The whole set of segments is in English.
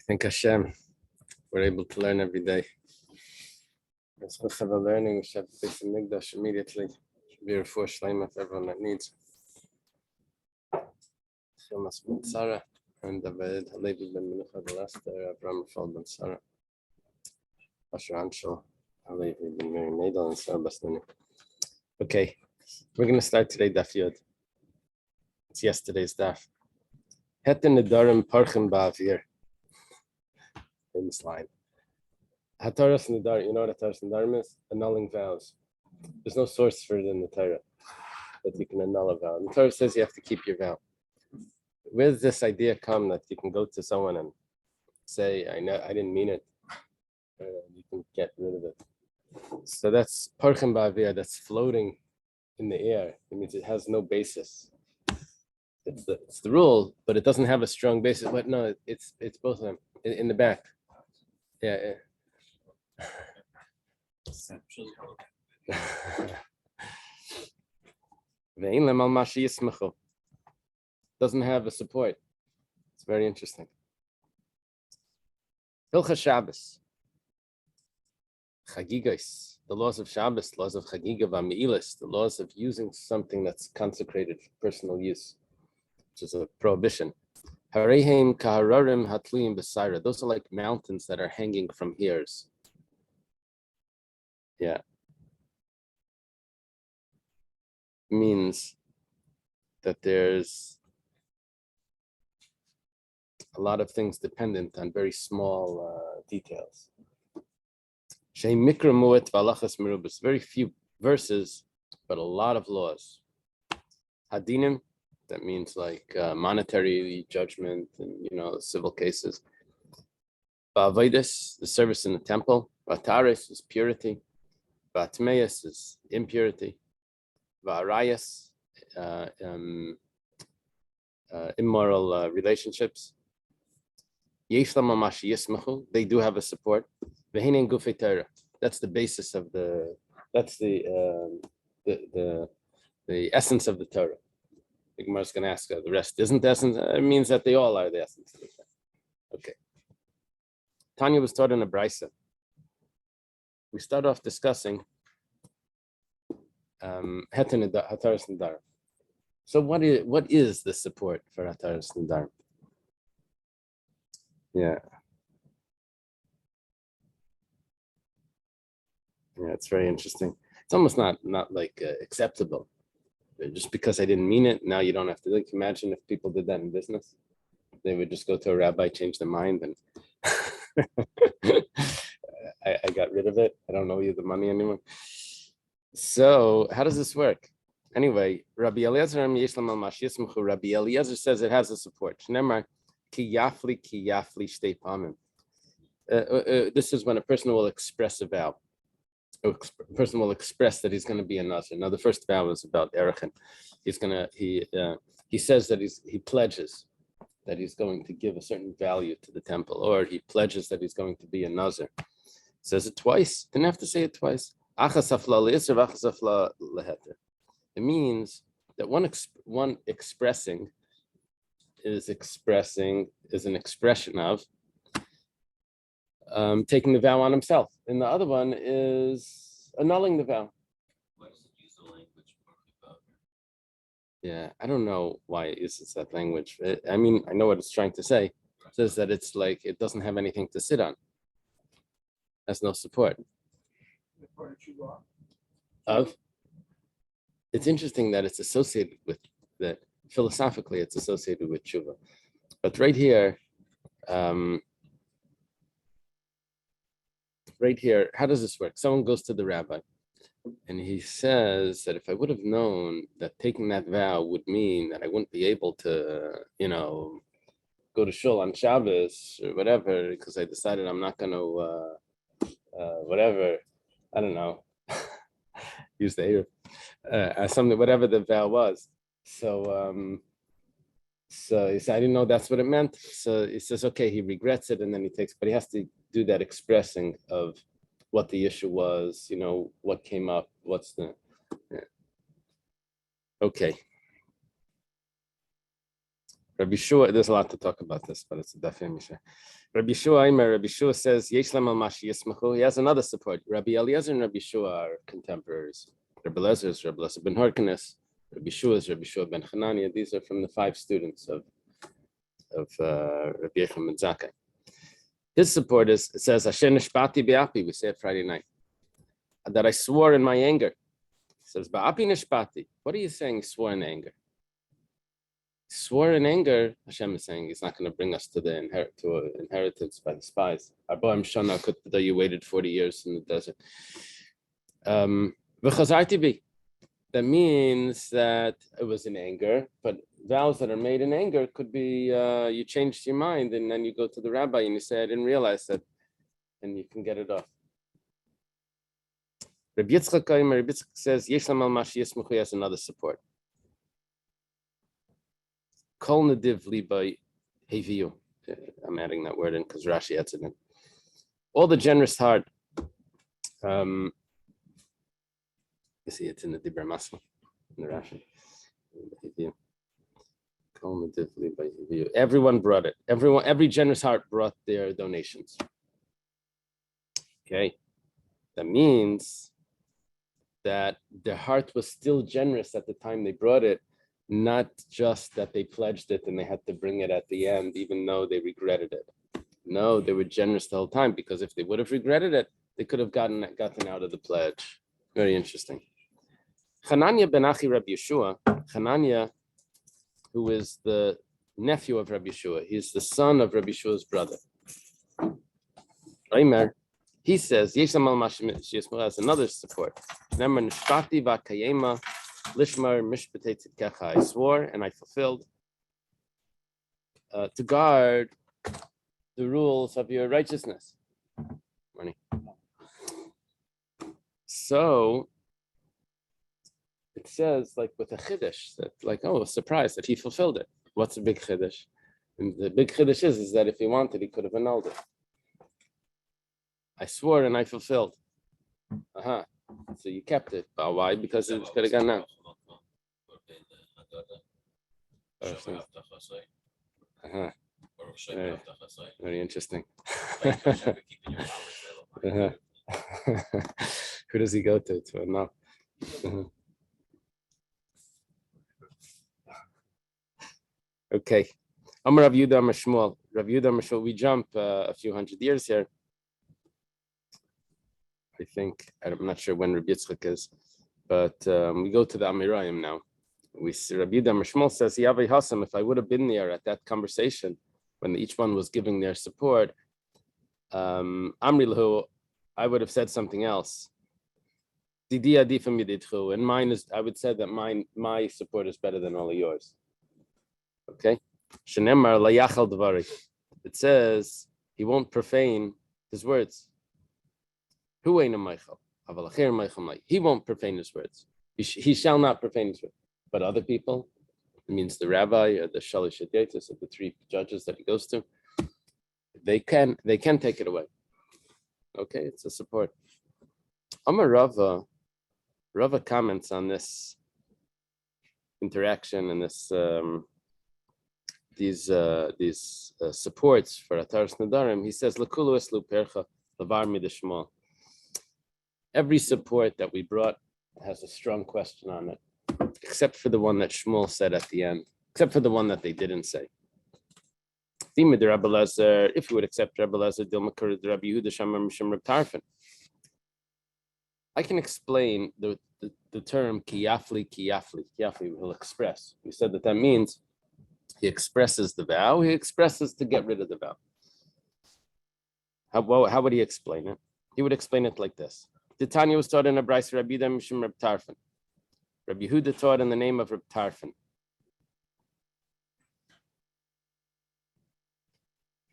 Thank Hashem, we're able to learn every day. As we have a learning, we should have the Mikdash immediately. Should be a refuah shleima for everyone that needs. Shomas ben Sarah and David Halevi ben Menucha the last Abraham Rafal ben Sarah. Asher Anshel Halevi ben Mary Nadal and Sarah Bastani. Okay, we're going to start today Daf Yud. It's yesterday's Daf. Hetin nedarim parchim ba'avir. Famous line. Hataras Nidar, you know what Hataras Nidarim is? Annulling vows. There's no source for it in the Torah that you can annul a vow. The Torah says you have to keep your vow. Where does this idea come that you can go to someone and say, I know I didn't mean it? You can get rid of it. So that's Parchim Ba'avir, that's floating in the air. It means it has no basis. It's the rule, but it doesn't have a strong basis. But no, it's both of them in the back. Yeah. Doesn't have a support. It's very interesting. Hilcha Shabbos, Chagigah, the laws of Shabbos, laws of Chagigah Milas, the laws of using something that's consecrated for personal use, which is a prohibition. Harehem kahararim hatluim b'saira. Those are like mountains that are hanging from ears. Yeah. Means that there's a lot of things dependent on very small details. Shei mikra mu'et v'alachas merubas. Very few verses, but a lot of laws. Hadinim. That means like monetary judgment and civil cases. Ba'avaydis, the service in the temple. Ba'taris is purity. Ba'atmeis is impurity. Ba'arayas, immoral relationships. Yesh lam mamash yismachu, they do have a support. V'heinen gufei Torah. That's the basis of that's the essence of the Torah. The Gemara is going to ask the rest isn't the essence. It means that they all are the essence. Okay. Tanya was taught in a brisa. We start off discussing Hataras Nidarim. So what is the support for Hataras Nidarim? Yeah, it's very interesting. It's almost not like acceptable. Just because I didn't mean it, now you don't have to. Like, imagine if people did that in business. They would just go to a rabbi, change their mind, and I got rid of it. I don't owe you the money anymore. So how does this work? Anyway, Rabbi Eliezer says it has a support. This is when a person will express a vow. A person will express that he's going to be a nazir. Now, the first vow is about Erechin. He says that he pledges that he's going to give a certain value to the temple, or he pledges that he's going to be a nazir. Says it twice. Didn't have to say it twice. It means that one expressing is an expression of taking the vow on himself, and the other one is annulling the vow. Why does it use the language? Yeah, I don't know why it uses that language. I know what it's trying to say. It says that it's like it doesn't have anything to sit on. Has no support. It's interesting that it's associated with that. Philosophically, it's associated with tshuva, but right here. Right here, how does this work? Someone goes to the rabbi and he says that if I would have known that taking that vow would mean that I wouldn't be able to, go to shul on Shabbos or whatever, because I decided I'm not going to, whatever, I don't know, use the air, something, whatever the vow was. So he said, I didn't know that's what it meant. So he says, okay, he regrets it, and then but he has to do that expressing of what the issue was, what came up, okay. Rabbi Yeshua, there's a lot to talk about this, but it's a Daf Mishnah. Rabbi Yeshua says, Yesh lam al mashi yismachu. He has another support. Rabbi Eliezer and Rabbi Yeshua are contemporaries. Rabbi Eliezer is Rabbi Eliezer ben Horkenes. Rabbi Yeshua is Rabbi Yeshua ben Hanania. These are from the 5 students of Rabbi Yechon ben Zakkai. His support is, it says, Asher nishpati be'api, we say it Friday night, that I swore in my anger. It says, ba'api nishpati. What are you saying, swore in anger? Swore in anger, Hashem is saying he's not going to bring us to the inheritance by the spies. Arbaim shana kutbada, you waited 40 years in the desert. V'chazarti bi. That means that it was in anger, but vows that are made in anger could be you changed your mind and then you go to the rabbi and you say, I didn't realize that, and you can get it off. Rabbi Yitzchak says, Yesh lam al mashi yismachu, has another support. Kol nediv liba heviyu. I'm adding that word in because Rashi adds it in. All the generous heart. You see, it's in the Dibra Masla, in the Rashi. Kol nediv liba heviyu. Everyone brought it. Every generous heart brought their donations. Okay, that means that their heart was still generous at the time they brought it. Not just that they pledged it and they had to bring it at the end, even though they regretted it. No, they were generous the whole time, because if they would have regretted it, they could have gotten out of the pledge. Very interesting. Hanania ben Achi Rabbi Yeshua, Hanania, who is the nephew of Rabbi Yeshua, he's the son of Rabbi Yeshua's brother. Reimer, he says, Yesham al Mashim has another support. Nemar Nishpati v'Kayema. Lishmar mishpatei tzidkecha, I swore and I fulfilled to guard the rules of your righteousness. Money. So it says, like with a chiddush, that like, oh, a surprise that he fulfilled it. What's a big chiddush? And the big chiddush is that if he wanted, he could have annulled it. I swore and I fulfilled. So you kept it. But why? Because it could have gone out. Very interesting. Who does he go to? No. Okay. Amar Rav Yehuda Amar Shmuel. Rav Yehuda Amar Shmuel. We jump a few hundred years here. I think, I'm not sure when Rabbi Yitzchak is, but we go to the Amirayim now. We see Rabbi Yehuda Amar Shmuel says, Yavei Hasam, if I would have been there at that conversation, when each one was giving their support, Amri Lahu, I would have said something else. Didi Adifam Yididchu, and mine is, I would say that my support is better than all of yours. Okay? Shenemar Layachal Dvari. It says, he won't profane his words. He won't profane his words. He shall not profane his words. But other people, it means the rabbi or the shalish hadyatis of the 3 judges that he goes to, they can take it away. Okay, it's a support. Amar Rava comments on this interaction and this these supports for Ataras Nadarim. He says, L'kulu eslu percha lavar midishmal. Every support that we brought has a strong question on it, except for the one that Shmuel said at the end, except for the one that they didn't say. If you would accept Rabbi Elazar, I can explain the term kiyafli. Kiyafli will express. We said that means he expresses the vow, he expresses to get rid of the vow. How would he explain it? He would explain it like this. The Tanya was taught in a Bryce Rabbi Yehuda Mishum Reb Tarfon. Rabbi Yehuda taught in the name of Reb Tarfon.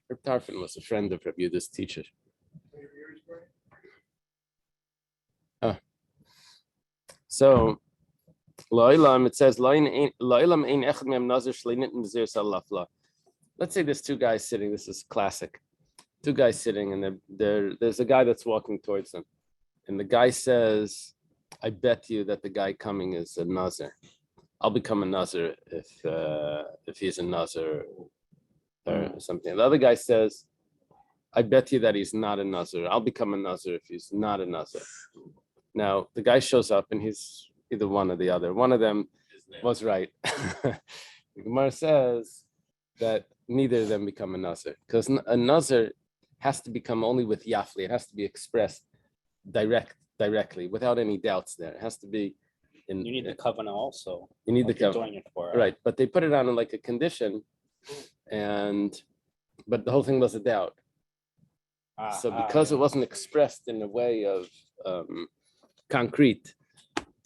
Reb Tarfon was a friend of Rabbi Yehuda's teacher. So, La'ilam, it says, let's say there's 2 guys sitting. This is classic. 2 guys sitting, and there's a guy that's walking towards them. And the guy says, I bet you that the guy coming is a Nazir. I'll become a nazir if he's a nazir or something. The other guy says, I bet you that he's not a nazir. I'll become a nazir if he's not a nazir. Now the guy shows up and he's either one or the other. One of them was right. The Gemara says that neither of them become a nazir, because a nazir has to become only with yafli. It has to be expressed directly, without any doubts there. It has to be in. You need the covenant also. You need the What you're covenant. doing it for. Right, but they put it on like a condition, but the whole thing was a doubt. So because it wasn't expressed in a way of concrete,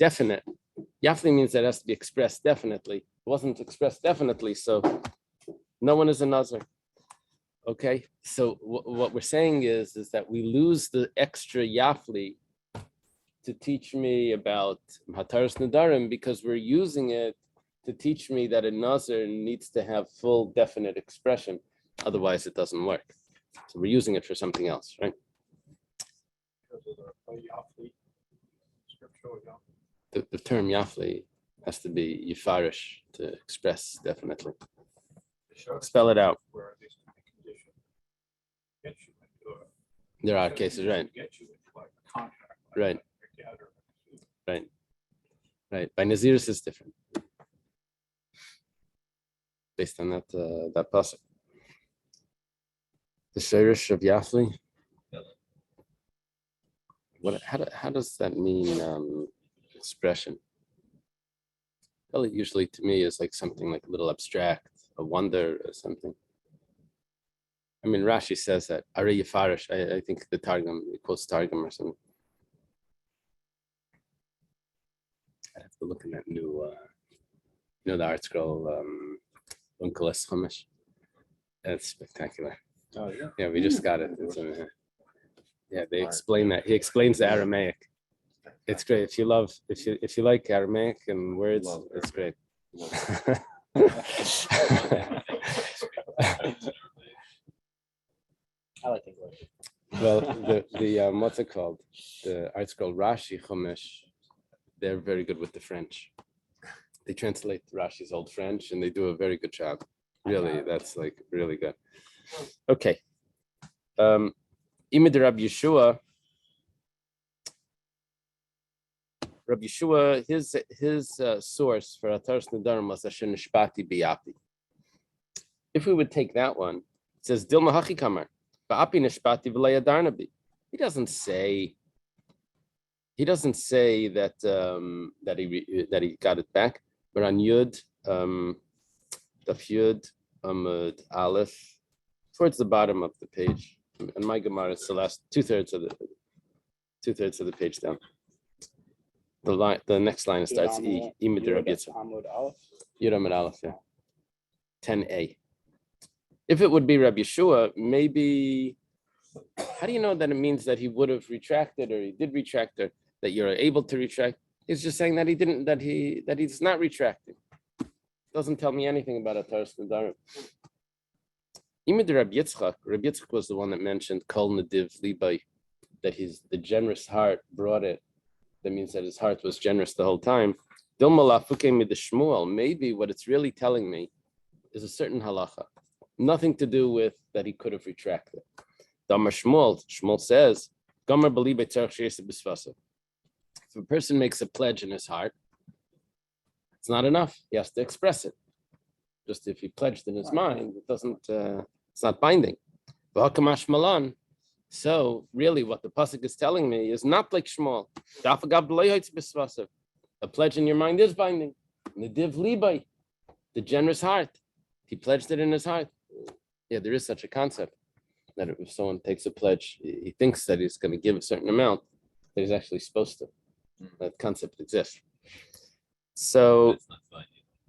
definite, yafli means that it has to be expressed definitely. It wasn't expressed definitely, so no one is a nazir. Okay, so what we're saying is that we lose the extra yafli to teach me about hataras nedarim because we're using it to teach me that a nazir needs to have full definite expression. Otherwise, it doesn't work. So we're using it for something else, right? The term yafli has to be yifarish to express definitely. Spell it out. There are cases, right? Right. By Nazirus is different, based on that pasuk. The shirish of Yafli. How does that mean expression? Well, it usually to me is like something like a little abstract, a wonder or something. I mean, Rashi says that Are Yefarish. I think the Targum, it quotes Targum or something. I have to look in that new, the art scroll, Untitled Chapter. That's spectacular. Oh yeah. Yeah, we just got it. Yeah, they explain that. He explains the Aramaic. It's great. If you like Aramaic and words, it's great. I like English. Well, the what's it called? The art scroll Rashi Chumash. They're very good with the French. They translate Rashi's old French, and they do a very good job. Really, that's like really good. Okay. Imid Rabbi Yeshua. Rabbi Yeshua, his source for Hataras Nedarim was Asher Nishpati Biyapi. If we would take that one, it says Dilma Hachi Kamar, Ba'api Nishpati V'Lei Adarnabi. He doesn't say that that he got it back. But on Yud, Daf Yud, Amud Aleph, towards the bottom of the page, and my Gemara is the last two-thirds of the page down. The next line starts E. Imid Rabbi Yitzchak. Yud Amud Aleph, yeah. 10a. If it would be Rabbi Yeshua, maybe. How do you know that it means that he would have retracted or he did retract or that you're able to retract? He's just saying that he didn't, that he's not retracting. Doesn't tell me anything about Hataras Nedarim. Imid Rabbi Yitzchak was the one that mentioned Kol Nediv Libai, that the generous heart brought it. That means that his heart was generous the whole time. Maybe what it's really telling me is a certain halacha, nothing to do with that he could have retracted. Shmuel says, if a person makes a pledge in his heart, it's not enough. He has to express it. Just if he pledged in his mind, it doesn't. It's not binding. So really, what the pasuk is telling me is not like Shmuel. A pledge in your mind is binding. Nediv libai, the generous heart. He pledged it in his heart. Yeah, there is such a concept that if someone takes a pledge, he thinks that he's going to give a certain amount, that he's actually supposed to. That concept exists. So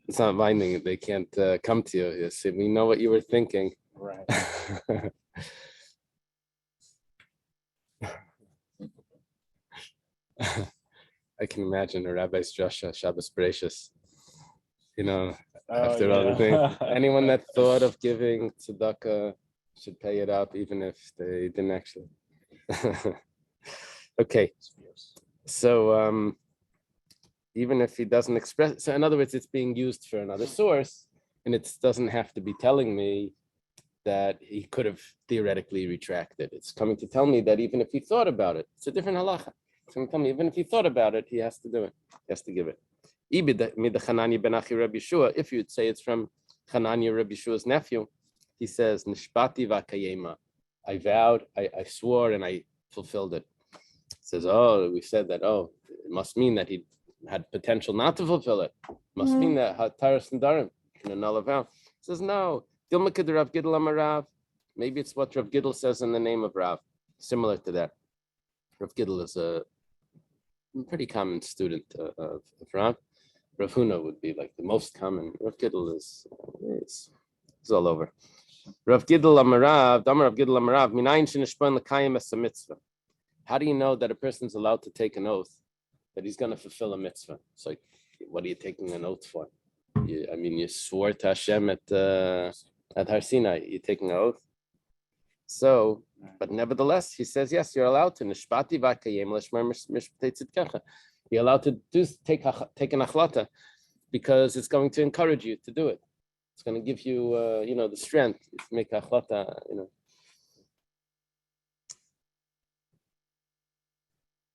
it's not binding. They can't come to you. You see, we know what you were thinking. Right. I can imagine a rabbi's Joshua Shabbos Bereshis. After all the things, anyone that thought of giving tzedakah should pay it up, even if they didn't actually. Okay, so even if he doesn't express. So in other words, it's being used for another source, and it doesn't have to be telling me that he could have theoretically retracted. It's coming to tell me that even if he thought about it, it's a different halacha. It's going to tell me even if he thought about it, he has to do it. He has to give it. If you'd say it's from Hananiah Rabbi Yeshua's nephew, he says, Nishpati v'akayema. I vowed, I swore, and I fulfilled it. It says, oh, we said that, oh, it must mean that he had potential not to fulfill it. It must mean that Taras Nedarim can annul a vow. It says, no. Dilmakad Rav Gidl Amarav. Maybe it's what Rav Gidl says in the name of Rav. Similar to that. Rav Gidl is a pretty common student of Rav. Rav Huna would be like the most common. Rav Gidl is all over. Rav Gidl Amarav, Damar Rav Gidl Amarav, Minayin Shinishpan L'Kayim Es Mitzvah. How do you know that a person's allowed to take an oath that he's going to fulfill a mitzvah? It's like, what are you taking an oath for? You swore to Hashem at Har Sinai. You're taking an oath. So, but nevertheless, he says, yes, you're allowed to. You're allowed to take an achlata because it's going to encourage you to do it. It's going to give you, the strength to make achlata,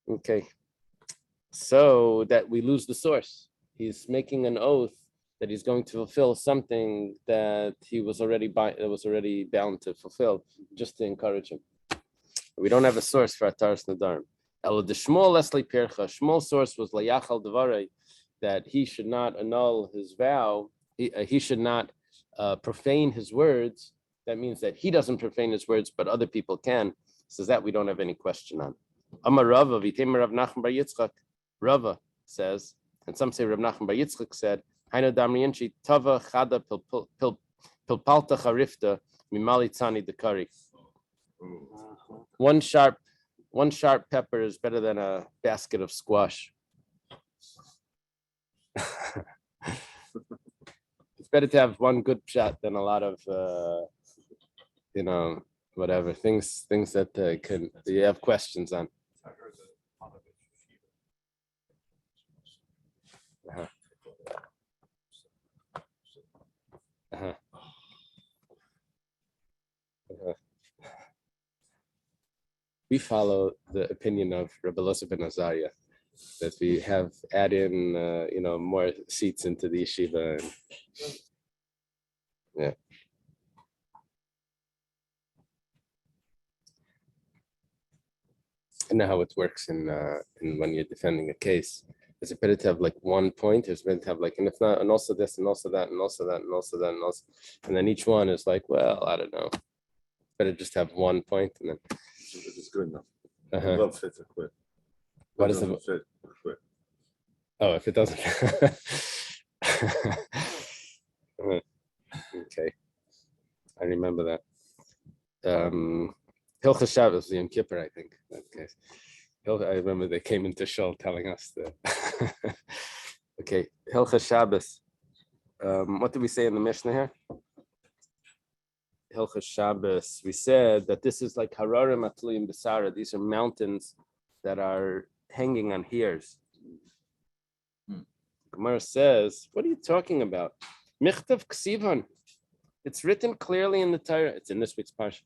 Okay. So that we lose the source. He's making an oath that he's going to fulfill something that he was already bound to fulfill, just to encourage him. We don't have a source for Ataras Nadarim. The Shmuel Leslie Pircha, Shmuel's source was Layachal Devarei, that he should not annul his vow. He should not profane his words. That means that he doesn't profane his words, but other people can. Says that we don't have any question on. Amar Rava, Vitem Rav Nachman Bar Yitzchak. Rava says, and some say Rav Nachman Bar Yitzchak said, Haino Damriyenchi Tava Chada Pilpalta Charifta Mimali Tzani Dekari. One sharp pepper is better than a basket of squash. It's better to have one good shot than a lot of whatever things that you have questions on. We follow the opinion of Rabbi Elazar ben Azariah that we add in more seats into the yeshiva. Yeah. I know how it works in when you're defending a case. It's better to have like one point. It's better to have like, and if not, and also this, and also that, and also that, and also that, and also, and then each one is like, well, I don't know. Better just have one point, and then it's good enough. Love fit, I quit. What is it? Fit, I quit. Oh, if it doesn't. Okay, I remember that. Hilchas Shabbos, Yom Kippur, I think. In that case. I remember they came into Shul telling us that. Okay, Hilchas Shabbos. What did we say in the Mishnah here? Hilchas Shabbos. We said that this is like Hararim Atluim Besara. These are mountains that are hanging on hairs. Gemara says, what are you talking about? Michtav Ksivan. It's written clearly in the Torah. It's in this week's parsha.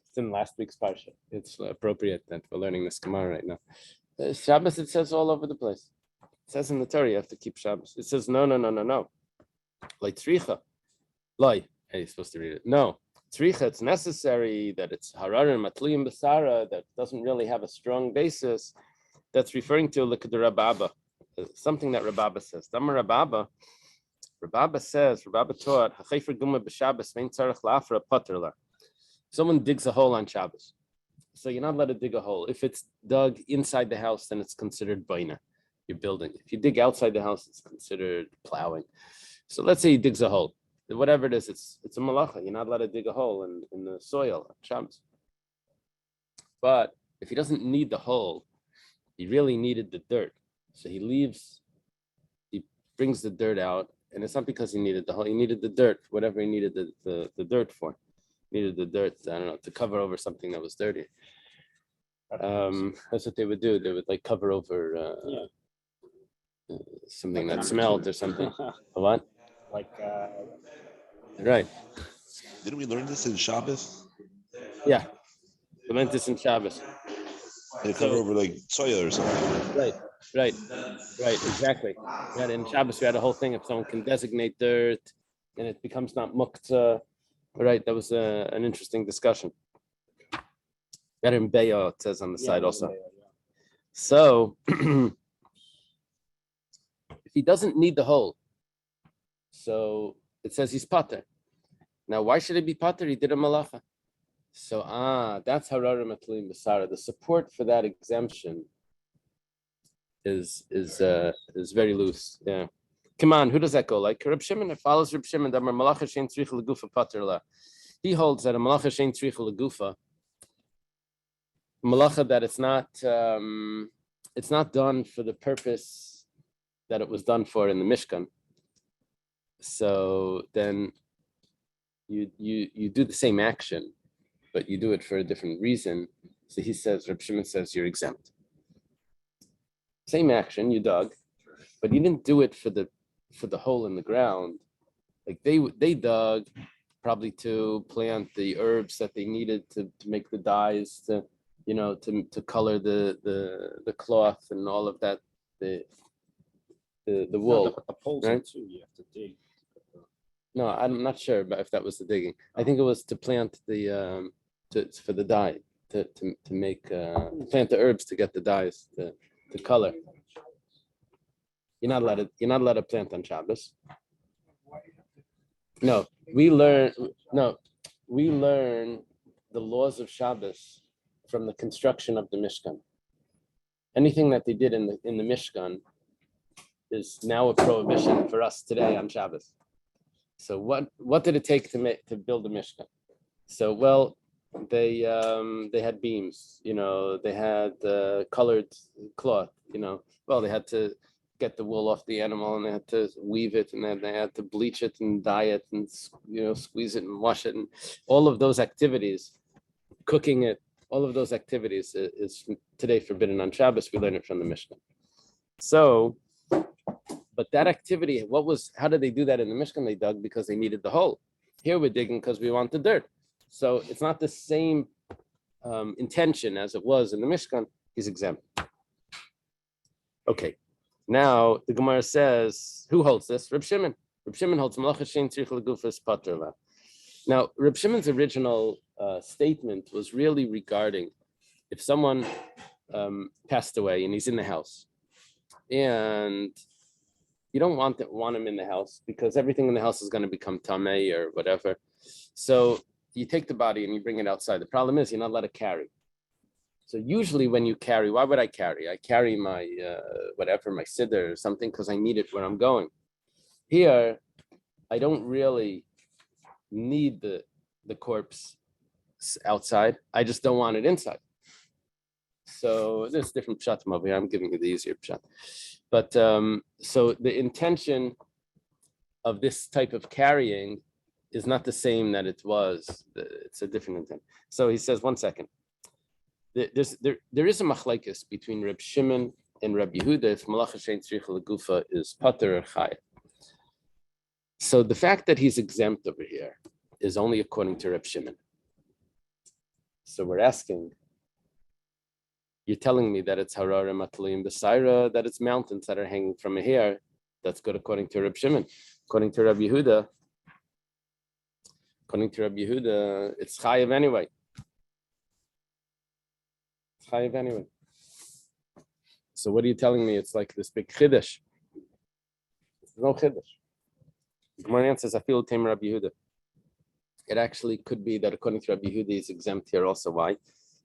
It's in last week's parsha. It's appropriate that we're learning this Gemara right now. Shabbos, it says all over the place. It says in the Torah you have to keep Shabbos. It says no. Like tzricha. Loi. Hey, you're supposed to read it. No. Tzricha, it's necessary that it's hararim matliyim basara, that doesn't really have a strong basis. That's referring to Rababa, something that Rababa says. Rababa says, Rababa taught, someone digs a hole on Shabbos. So you're not allowed to dig a hole. If it's dug inside the house, then it's considered baina. You're building. If you dig outside the house, it's considered plowing. So let's say he digs a hole. Whatever it is, it's a malacha. You're not allowed to dig a hole in the soil on Shabbos. But if he doesn't need the hole, he really needed the dirt. So he brings the dirt out, and it's not because he needed the hole. He needed the dirt, whatever he needed the dirt for. He needed the dirt, I don't know, to cover over something that was dirty. That's what they would do. They would like cover over something Like that an smelled or something. A what? Like Right. Didn't we learn this in Shabbos? Yeah. We learned this in Shabbos. They cover over like soya or something. Right. Right. Right. Exactly. We had in Shabbos. We had a whole thing. If someone can designate dirt, and it becomes not muktzah. Right. That was an interesting discussion. That in Beyo, it says on the side also. So if he doesn't need the hole, so it says he's pater. Now, why should he be pater? He did a malacha. So that's hararim atlim b'sara. The support for that exemption is very loose. Yeah. Come on, who does that go like? Reb Shimon. It follows Reb Shimon. That malacha shein tzricha legufa pater la. He holds that a malacha shein tzricha legufa, malacha that it's not done for the purpose that it was done for in the Mishkan. So then you do the same action, but you do it for a different reason. So he says, Reb Shimon says, you're exempt. Same action, you dug, but you didn't do it for the hole in the ground. Like they dug probably to plant the herbs that they needed to make the dyes to color the cloth and all of that, the wool. The poles right? too. You have to dig. No, I'm not sure if that was the digging. I think it was to plant the for the dye to make plant the herbs to get the dyes to color. You're not allowed to plant on Shabbos. No, we learn the laws of Shabbos from the construction of the Mishkan. Anything that they did in the Mishkan is now a prohibition for us today on Shabbos. So what did it take to build a Mishkan? So they had beams, they had colored cloth, they had to get the wool off the animal and they had to weave it and then they had to bleach it and dye it and squeeze it and wash it and all of those activities, cooking it, all of those activities is today forbidden on Shabbos. We learn it from the Mishnah. So, but that activity, how did they do that in the Mishkan? They dug because they needed the hole. Here we're digging because we want the dirt. So it's not the same intention as it was in the Mishkan. He's exempt. Okay. Now the Gemara says, who holds this? Reb Shimon. Reb Shimon holds malacha shein tzricha legufas pater la. Now Reb Shimon's original statement was really regarding if someone passed away and he's in the house, and you don't want him in the house because everything in the house is going to become tamei or whatever. So you take the body and you bring it outside. The problem is you're not allowed to carry. So usually when you carry, why would I carry? I carry my my siddur or something because I need it where I'm going. Here, I don't really need the corpse outside. I just don't want it inside. So there's different pshatim over here. I'm giving you the easier pshat. But so the intention of this type of carrying is not the same that it was. It's a different intent. So he says, one second. There is a machlekes between Reb Shimon and Reb Yehuda if malacha shein tzricha legufa is pater or chayah. So the fact that he's exempt over here is only according to Reb Shimon. So we're asking, you're telling me that it's hararim atlim b'saira, that it's mountains that are hanging from a hair. That's good according to Reb Shimon. According to Reb Yehuda, it's chayav anyway. It's chayav anyway. So what are you telling me? It's like this big chiddush. There's no chiddush. Gemara answers, I feel tame Rabbi Yehuda. It actually could be that according to Rabbi Yehuda, he's exempt here also. Why?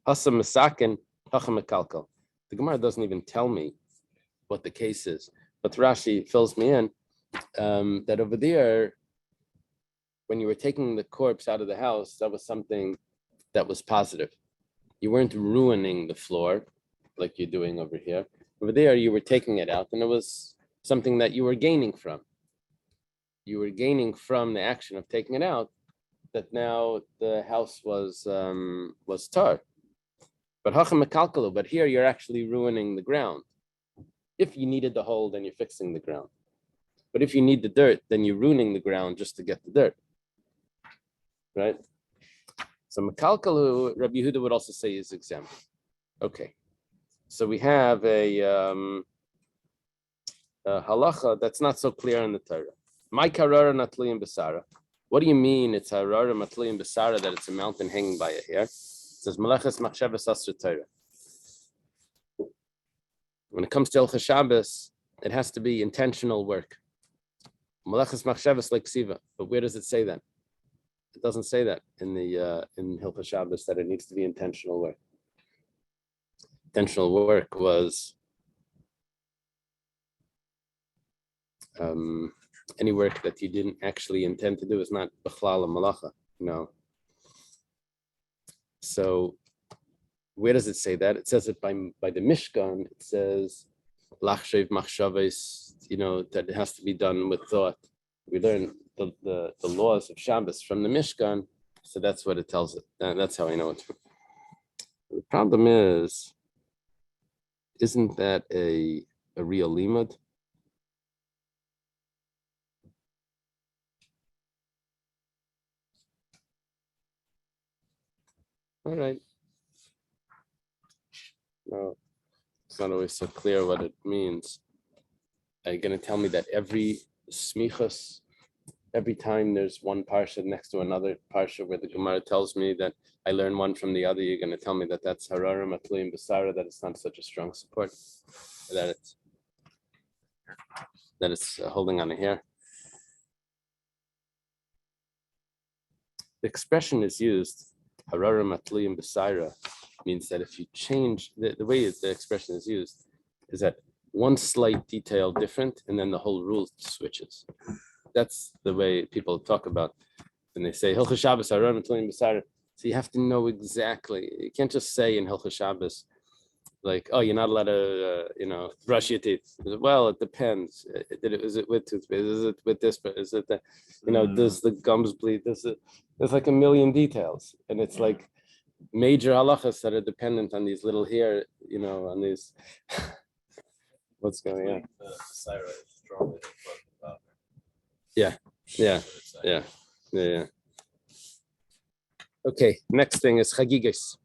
Hasam Masakin, Hacham Mekalkal. The Gemara doesn't even tell me what the case is, but Rashi fills me in that over there, when you were taking the corpse out of the house, that was something that was positive. You weren't ruining the floor like you're doing over here. Over there, you were taking it out, and it was something that you were gaining from. You were gaining from the action of taking it out, that now the house was tar. But hacham mekalkalu, but here you're actually ruining the ground. If you needed the hole, then you're fixing the ground. But if you need the dirt, then you're ruining the ground just to get the dirt. Right? So Makalkalu, Rabbi Yehuda would also say is exempt. Okay. So we have a halacha that's not so clear in the Torah. My karara natliyim besara. What do you mean it's harara matliyim besara, that it's a mountain hanging by a hair? It says meleches machshavas asr Torah. When it comes to Hilchos Shabbos, it has to be intentional work. Meleches machshavas like siva. But where does it say that? It doesn't say that in the in Hilchos Shabbos that it needs to be intentional work. Intentional work was any work that you didn't actually intend to do is not b'chlal malacha, So where does it say that? It says it by the Mishkan. It says lachshev machshavos, that it has to be done with thought. We learn the laws of Shabbos from the Mishkan, so that's what it tells it. That's how I know it. The problem is, isn't that a real limud? All right. No, it's not always so clear what it means. Are you going to tell me that every smichus, every time there's one parsha next to another parsha where the Gemara tells me that I learn one from the other, you're going to tell me that that's harara matliyim besara, that it's not such a strong support, that it's holding on a hair? The expression is used, harara matliyim besara, means that if you change the way the expression is used is that one slight detail different and then the whole rule switches. That's the way people talk about when they say Hilchos Shabbos harara matliyim besara. So you have to know exactly. You can't just say in Hilchos Shabbos like, oh, you're not allowed to brush your teeth. Well, it depends. Is it with toothpaste? Is it with this? Is it that does the gums bleed? There's like a million details, and it's like major halachas that are dependent on these little hair, on these. What's going on? Yeah. Okay, next thing is Chagigahs.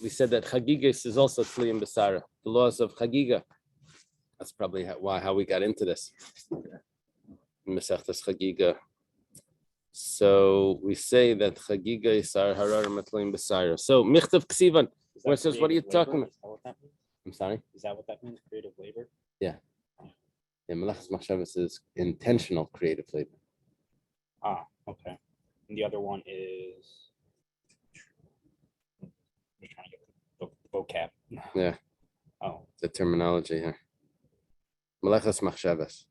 We said that Chagigahs is also Tliyim Besara, the laws of Chagigah. That's probably how we got into this. Mesechtas Chagigah. So we say that Chagigahs are Harar Matliyim Besara. So Michtav Ksivan, where it says, what are you talking about? I'm sorry? Is that what that means, creative labor? Yeah. Yeah, Melechas Machshavos is intentional creative labor. Ah, okay. And the other one is, I'm just trying to get the vocab. Yeah. Oh. The terminology here. Melechas Machshavos.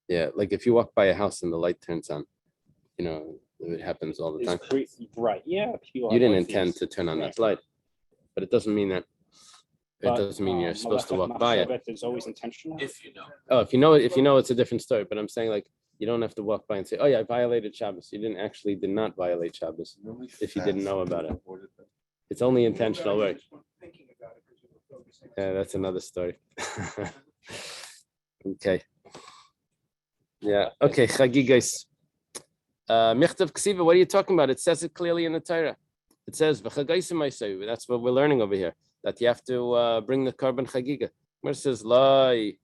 Yeah, like if you walk by a house and the light turns on, it happens all the time. Right, yeah. You didn't intend to turn on that light, but it doesn't mean that. It doesn't mean you're supposed to walk by it. It's always intentional. If you know. Oh, if you know, it's a different story. But I'm saying like you don't have to walk by and say, "Oh yeah, I violated Shabbos." You did not violate Shabbos if you didn't know about it. It's only intentional work. Yeah, that's another story. Okay. Yeah. Okay. Chagigahs. Michtav Ksiva. What are you talking about? It says it clearly in the Torah. It says v'chagaisim. That's what we're learning over here. That you have to bring the carbon Chagigah. Where it says lie.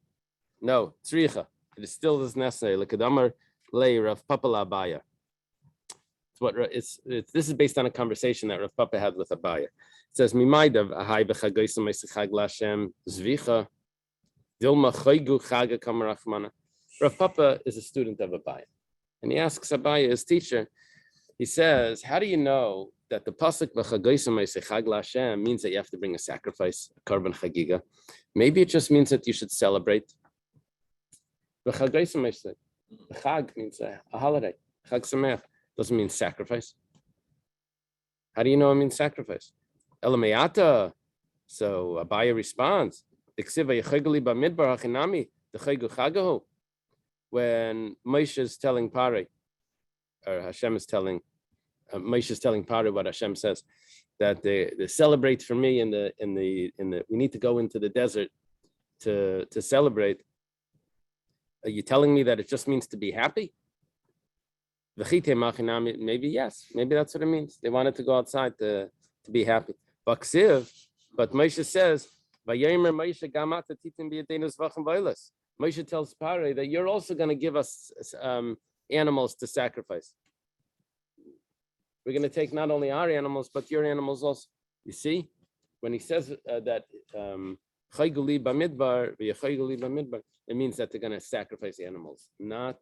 No, tzricha. It still is necessary. L'kedamar lei Rav Papa Abaya. This is based on a conversation that Rav Papa had with Abaya. It says Mimaydav ahai v'chagaisim meischag lashem zvicha dilma chaygu chaga kamarachmana. Rav Papa is a student of Abaya, and he asks Abaya, his teacher. He says, "How do you know that the pasuk v'chagaisim meischag lashem means that you have to bring a sacrifice, a carbon Chagigah? Maybe it just means that you should celebrate." V'chagaisim meischag. Chag means a holiday. Chag sameach doesn't mean sacrifice. How do you know it means sacrifice? Elamayata. So Abaya responds, when Moshe is telling Pare, or Hashem is telling Moshe is telling Paro what Hashem says, that they celebrate for me in the we need to go into the desert to celebrate. Are you telling me that it just means to be happy? Maybe yes, maybe that's what it means. They wanted to go outside to be happy. But Moshe says, Moshe tells Paro that you're also going to give us animals to sacrifice. We're going to take not only our animals, but your animals also. You see, when he says that it means that they're going to sacrifice animals, not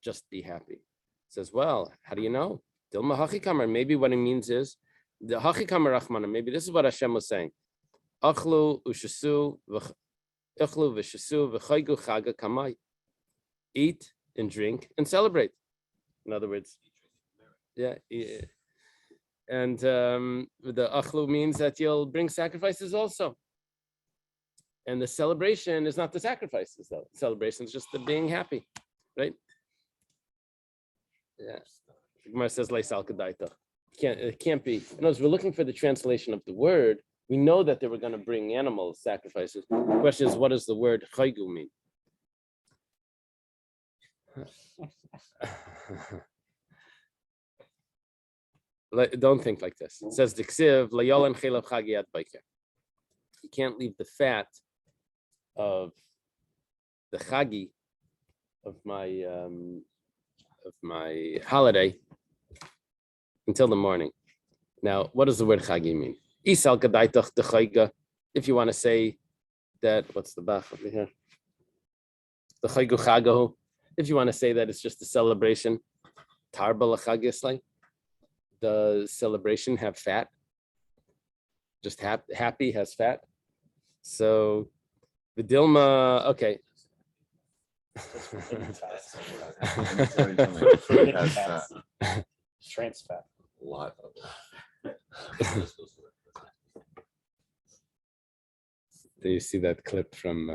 just be happy. He says, well, how do you know? Maybe what it means is, maybe this is what Hashem was saying. Eat and drink and celebrate. In other words, yeah. And the achlu means that you'll bring sacrifices also. And the celebration is not the sacrifices, though. Celebration is just the being happy, right? Yeah. Gemara says, it can't be. In other words, we're looking for the translation of the word. We know that they were going to bring animal sacrifices. The question is, what does the word chaygu mean? Don't think like this. It says, you can't leave the fat of the chagi of my holiday until the morning. Now, what does the word chagi mean? If you want to say that, what's the bach over here? The chaygu chagahu. If you want to say that it's just a celebration, tarba l'chagisle. Does celebration have fat? Just happy has fat. So the Dilma, okay. Trans fat. A lot of it. Do you see that clip from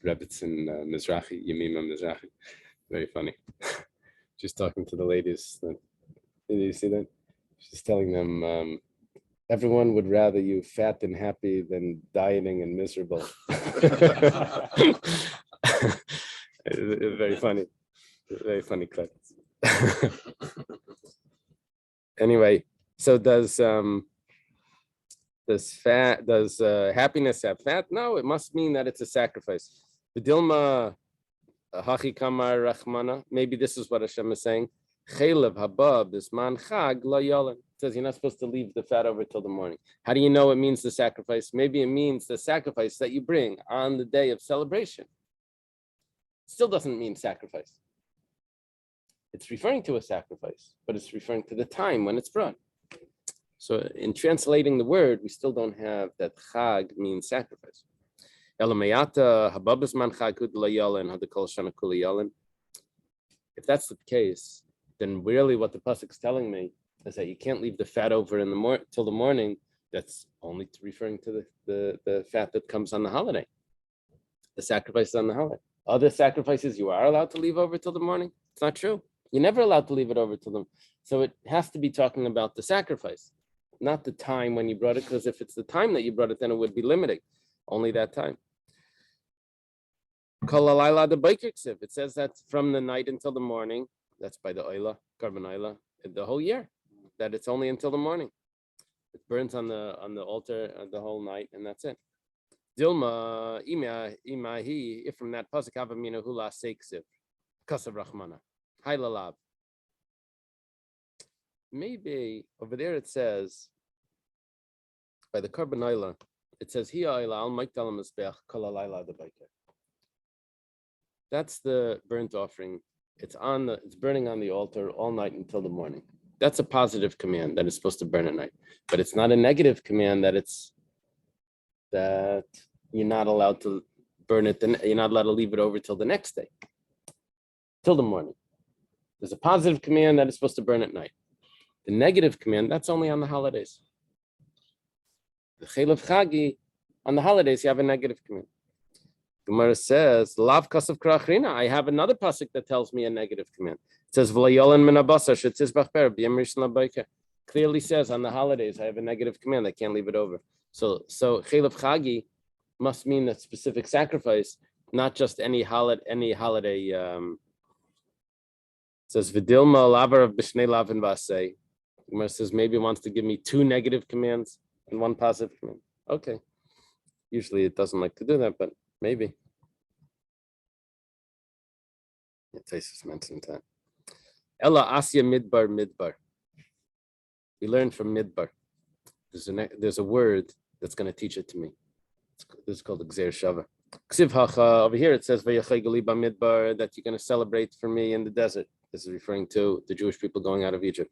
Rebbitzin Mizrahi, Yemima Mizrahi? Very funny. She's talking to the ladies. Did you see that? She's telling them, everyone would rather you fat and happy than dieting and miserable. Very funny. Very funny clip. Anyway, so does happiness have fat? No, it must mean that it's a sacrifice. B'dilma hachi kamar rachmana. Maybe this is what Hashem is saying. Chaylev haba bisman chag la yolen. It says you're not supposed to leave the fat over till the morning. How do you know it means the sacrifice? Maybe it means the sacrifice that you bring on the day of celebration. Still doesn't mean sacrifice. It's referring to a sacrifice, but it's referring to the time when it's brought. So in translating the word, we still don't have that chag means sacrifice. If that's the case, then really what the pasuk's telling me is that you can't leave the fat over in the till the morning. That's only referring to the fat that comes on the holiday. The sacrifice on the holiday. Other sacrifices you are allowed to leave over till the morning. It's not true. You're never allowed to leave it over till them. So it has to be talking about the sacrifice, not the time when you brought it, because if it's the time that you brought it, then it would be limiting. Only that time. It says that from the night until the morning, that's by the Oila, Karban Oila, the whole year, that it's only until the morning. It burns on the altar the whole night, and that's it. Dilma imahi, if from that pasuk avamina hula seiksiv, kasav rachmana, haylalab. Maybe over there it says by the Karban Oila, it says hi Oila al maikdalam mizbeach kol halayla the biker. That's the burnt offering. It's burning on the altar all night until the morning. That's a positive command that it's supposed to burn at night, but it's not a negative command that you're not allowed to burn it. You're not allowed to leave it over till the next day, till the morning. There's a positive command that it's supposed to burn at night. The negative command, that's only on the holidays. The Chaylev Chagi, on the holidays, you have a negative command. Gemara says, Lav kasav krachrina. I have another pasuk that tells me a negative command. It says "V'layolan min habasar shetzizbach ber b'yom rishon labayker." Clearly says on the holidays I have a negative command. I can't leave it over. So chelev chagi must mean a specific sacrifice, not just any holiday. Says Vidilma lavar of Bishnei Lavin Vasei. Gemara says maybe it wants to give me 2 negative commands and 1 positive command. Okay. Usually it doesn't like to do that, but maybe. Taisus mentioned that. Ella Asya Midbar. We learned from Midbar. There's a word that's going to teach it to me. This is called Gzeir Shava. Ksiv Hacha, over here it says Vayachai Galiba Midbar, that you're going to celebrate for me in the desert. This is referring to the Jewish people going out of Egypt.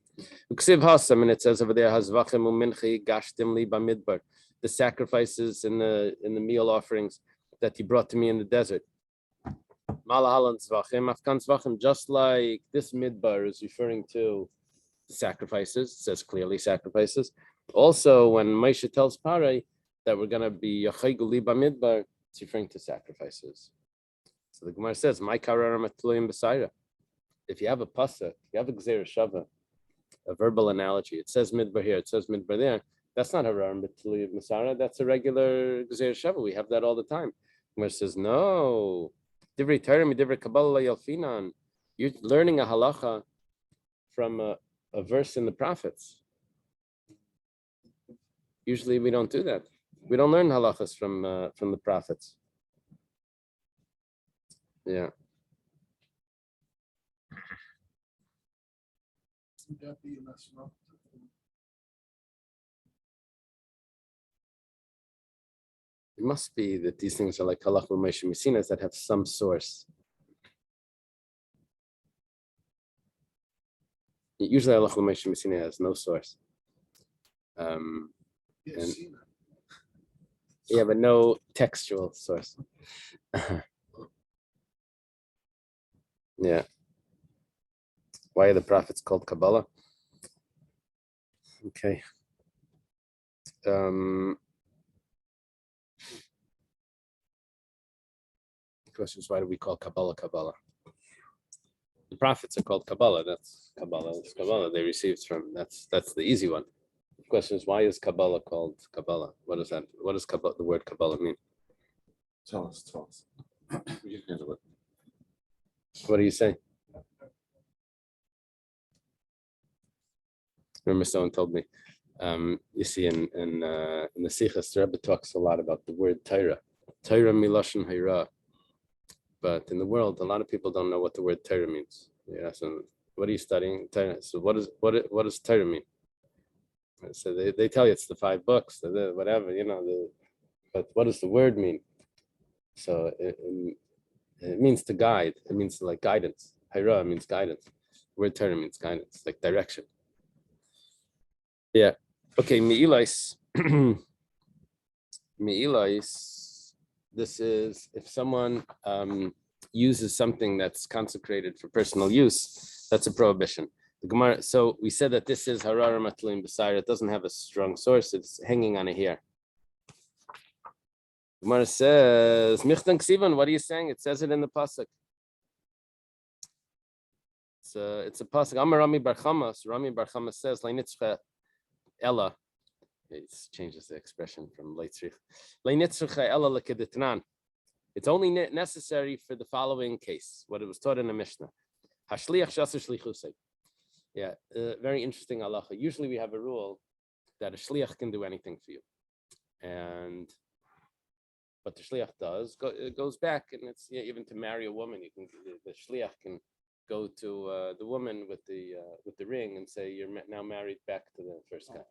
Ksiv Hasam, and it says over there Hazvachim Uminchi Gashtim Li Bamidbar, the sacrifices in the meal offerings that you brought to me in the desert. Malahalan Zvachim, Afkan Zvachim, just like this Midbar is referring to the sacrifices, it says clearly sacrifices. Also, when Moshe tells Parai that we're going to be Yachai Galiba Midbar, it's referring to sacrifices. So the Gemara says, "My karar matluim b'saira." If you have a pasuk, you have a gzeir shava, a verbal analogy. It says midbar here, it says midbar there. That's not harar matluim b'saira. That's a regular gzeir shava. We have that all the time. The Gemara says, "No, divrei Torah divrei Kabbalah yalfinan." You're learning a halacha from a verse in the prophets. Usually, we don't do that. We don't learn halachas from the prophets. Yeah. It must be that these things are like halach Moshe Messinas that have some source. Usually halach Moshe Messina has no source. Yeah, but no textual source. Yeah. Why are the prophets called Kabbalah? Okay. The question is, why do we call Kabbalah Kabbalah? The prophets are called Kabbalah. That's Kabbalah. It's Kabbalah they received from. That's the easy one. The question is, why is Kabbalah called Kabbalah? What is that? What does Kabbalah, the word Kabbalah mean? Tell us. You can handle it. What do you say? Remember, someone told me. You see, in the Sichas, the Rebbe talks a lot about the word Torah. Torah milashon hayra. But in the world, a lot of people don't know what the word Torah means. Yeah. So, what are you studying? Torah. So, what does Torah mean? So they tell you it's the 5 books, whatever, but what does the word mean? So it means to guide. It means like guidance. Hayra means guidance. The word Torah means guidance, like direction. Yeah. Okay. Me'ilais. Me'ilais. This is if someone uses something that's consecrated for personal use, that's a prohibition. The Gemara, so we said that this is harar matluim b'saira. It doesn't have a strong source. It's hanging on a hair. The Gemara says, Michtan Ksivan, what are you saying? It says it in the pasuk. It's a pasuk. Amar Rami Bar Chamas. Rami Bar Chamas says, Leinitzcha Ella. It changes the expression from Leitzrich. Leinitzcha Ella lekedetnan. It's only necessary for the following case, what it was taught in the Mishnah. Hashliach shaser shlichusay. Yeah, very interesting halacha. Usually we have a rule that a shliach can do anything for you, and what the shliach does it goes back, and it's even to marry a woman. You can the shliach can go to the woman with the ring and say you're now married back to the first guy.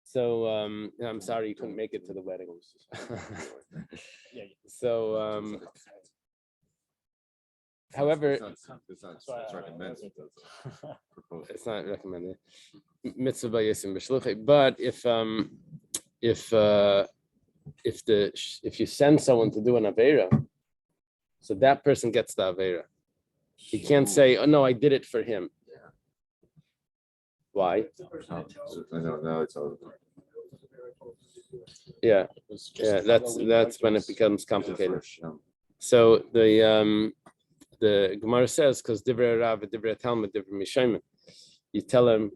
So I'm sorry you couldn't make it to the wedding. So. However, it's recommended. It's not recommended. Mitzvah yasim b'shluchei. But if you send someone to do an avera, so that person gets the avera. You can't say, "Oh no, I did it for him." Yeah. Why? I don't know. It's all. Yeah, that's when it becomes complicated. So the Gemara says, because Divrei Rav, Divrei Talmud, Divrei Mishayim, you tell him,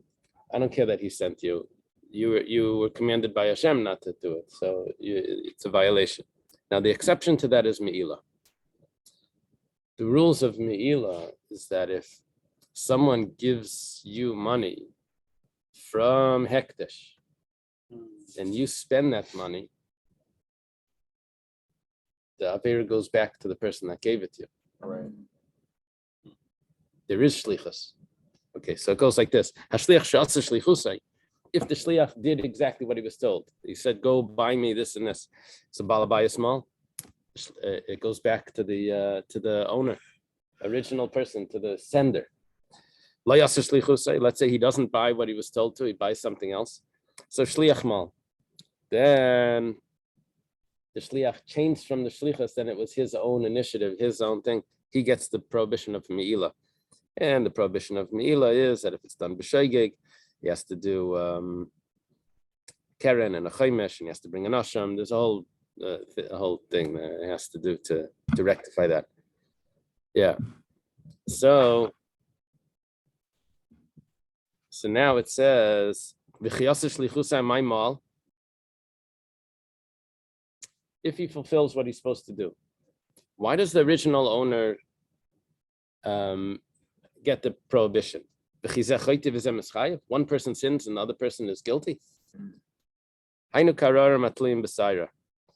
I don't care that he sent you. You were commanded by Hashem not to do it, so it's a violation. Now the exception to that is Me'ila. The rules of Me'ila is that if someone gives you money from Hekdesh and you spend that money, the Avera goes back to the person that gave it to you. All right. There is shlichus. Okay, so it goes like this. Hashliach she'asa shlichusai. If the shliach did exactly what he was told, he said, "Go buy me this and this." So balabaya small. It goes back to the owner, original person, to the sender. Let's say he doesn't buy what he was told to; he buys something else. So shliach mal. Then the shliach changed from the shlichus. Then it was his own initiative, his own thing. He gets the prohibition of Mila. And the prohibition of Mila is that if it's done b'shegeg, he has to do keren and a chaimesh, and he has to bring an asham. There's a whole thing that he has to do to rectify that. Yeah. So now it says if he fulfills what he's supposed to do. Why does the original owner get the prohibition? One person sins and the other person is guilty.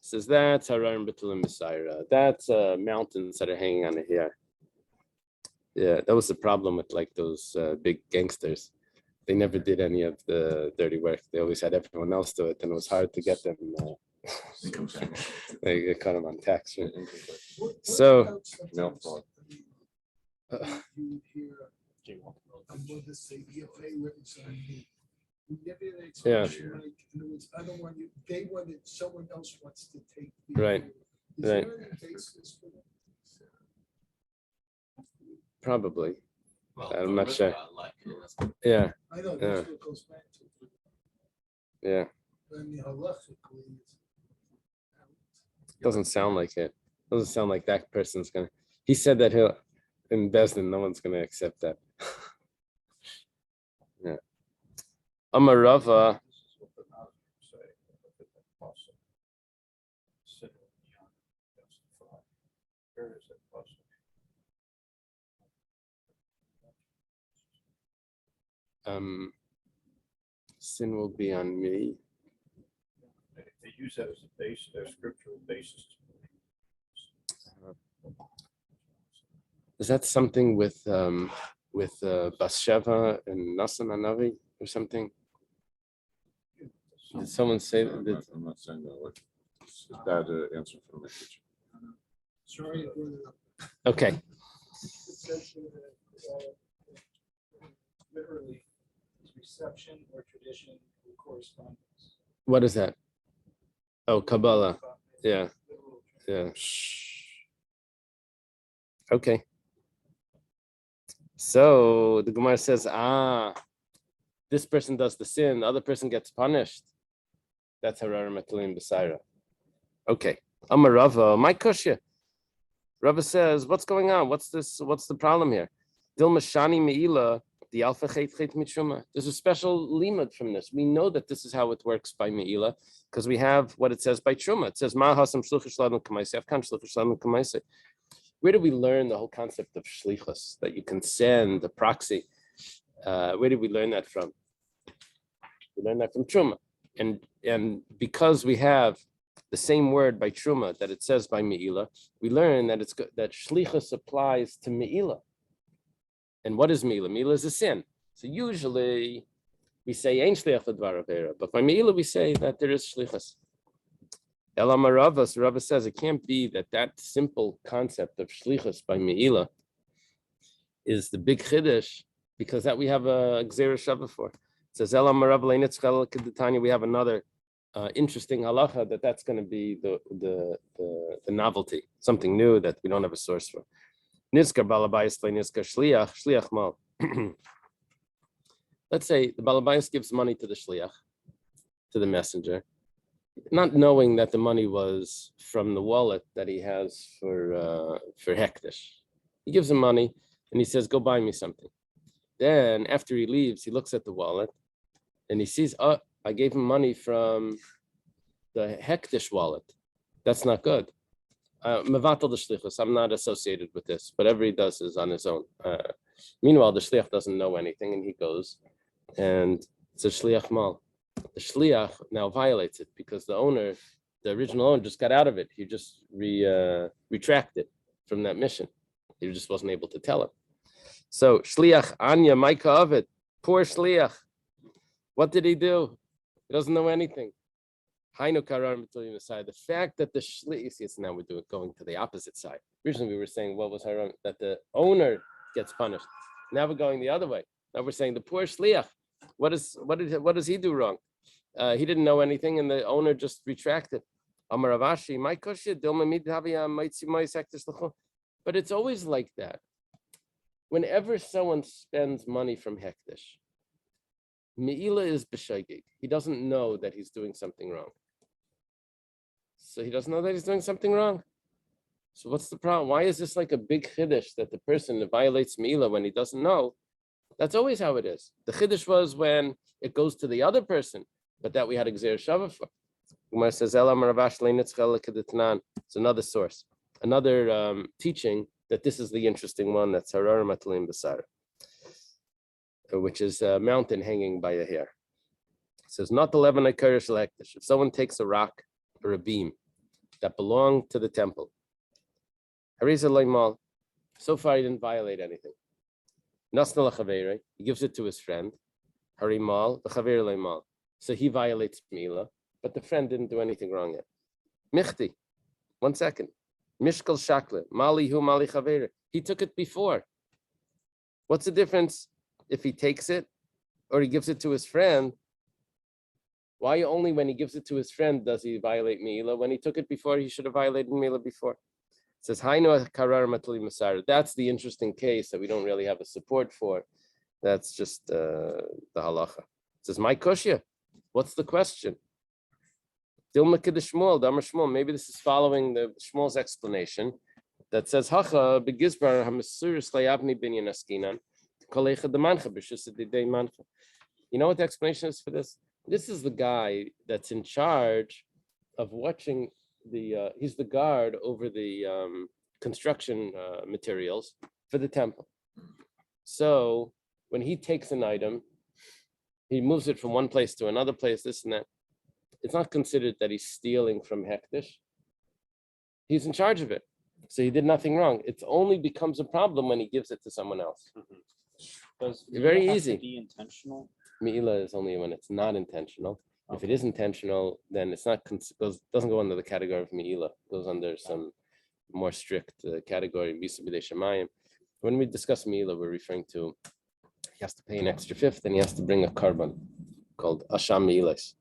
Says that's hararim betulim b'saira. That's mountains that are hanging on here. Yeah, that was the problem with like those big gangsters. They never did any of the dirty work. They always had everyone else do it, and it was hard to get them. They cut them on tax. Right? So. Yeah. They wanted someone else wants to take. Right. Right. Probably. Well, I'm not sure. Yeah. I know Yeah. that's what goes back to. Yeah. I mean, halachically, Doesn't sound like it. Doesn't sound like that person's gonna. He said that he'll in Besdin, no one's gonna accept that. Yeah. Amarava. Sin will be on me. They use that as a base, their scriptural basis. Is that something with Bathsheba and Nasan Anavi or something? Did someone say that? I'm not saying that. What is that answer for my teacher? sorry, I brought it up. Okay. It says literally, it's reception or tradition or correspondence. What is that? Oh, Kabbalah. Yeah. Yeah. Okay. So the Gemara says, this person does the sin, the other person gets punished. That's Harar Matalim Besaira. Okay. Amar Rava, my kushya. Rava says, what's going on? What's this? What's the problem here? Dilma Shani Meila, the Alpha Chet Chet Mitshuma. There's a special limud from this. We know that this is how it works by Meila, because we have what it says by Truma. It says, Ma Hasam Shluchish Ladon Kamaisi, Afkan Shluchish Ladon Kamaisi. Where do we learn the whole concept of shlichus, that you can send a proxy? Where did we learn that from? We learned that from Truma. And because we have the same word by Truma that it says by Meila, we learn that that shlichus applies to Meila. And what is Meila? Meila is a sin. So usually we say Ein shliach l'dvar avera, but by Meila we say that there is shlichus. Elamar Rava, so Rava says it can't be that simple concept of shlichus by Meila is the big chiddush, because that we have a gzera shava for. It says Elamar Rava leinitzchel kedetanya. We have another interesting halacha that's going to be the novelty, something new that we don't have a source for. Nizkar balabayis leinitzkar shliach mal. Let's say the balabayis gives money to the shliach, to the messenger, not knowing that the money was from the wallet that he has for hekdesh. He gives him money and he says, go buy me something. Then after he leaves, he looks at the wallet and he sees, oh, I gave him money from the Hektish wallet. That's not good. Mevatel the shlichus. I'm not associated with this. Whatever he does is on his own. Meanwhile, the shliach doesn't know anything, and he goes, and it's a shliach mal. The shliach now violates it because the owner, the original owner, just got out of it. He just retracted from that mission. He just wasn't able to tell him. So shliach Anya Micah of it. Poor shliach. What did he do? He doesn't know anything. The fact that the shliach, see, now we're going to the opposite side. Originally, we were saying what was haram, that the owner gets punished. Now we're going the other way. Now we're saying the poor shliach. What does he do wrong? He didn't know anything, and the owner just retracted. But it's always like that. Whenever someone spends money from hektish, Mila is b'shagig. He doesn't know that he's doing something wrong. So he doesn't know that he's doing something wrong. So what's the problem? Why is this like a big chiddush that the person violates Mila when he doesn't know? That's always how it is. The chiddush was when it goes to the other person, but that we had a gzeir shava for. Umar says, it's another source, another teaching that this is the interesting one, that's harar matlim basar, which is a mountain hanging by a hair. It says, not the levanai karish lektish. If someone takes a rock or a beam that belonged to the temple, so far he didn't violate anything. He gives it to his friend. So he violates Mila, but the friend didn't do anything wrong yet. Michti, 1 second. Mishkal shakle, mali hu mali chaveri. He took it before. What's the difference if he takes it or he gives it to his friend? Why only when he gives it to his friend does he violate Mila? When he took it before, he should have violated Mila before. It says, that's the interesting case that we don't really have a support for. That's just the halacha. It says, my kushya, what's the question? Maybe this is following the Shmuel's explanation that says, Hacha begizbar hamasuris layavni binyan askinan kolecha demancha b'shus de mancha. You know what the explanation is for this? This is the guy that's in charge of watching he's the guard over the construction materials for the temple. So when he takes an item, he moves it from one place to another place, this and that. It's not considered that he's stealing from hektish. He's in charge of it. So he did nothing wrong. It only becomes a problem when he gives it to someone else. Does Very Mila have easy. to be intentional? Me'ila is only when it's not intentional. If it is intentional, then it's not doesn't go under the category of Me'ila. It goes under some more strict category. When we discuss Me'ila, we're referring to he has to pay an extra fifth and he has to bring a carbon called Asham Me'ilas.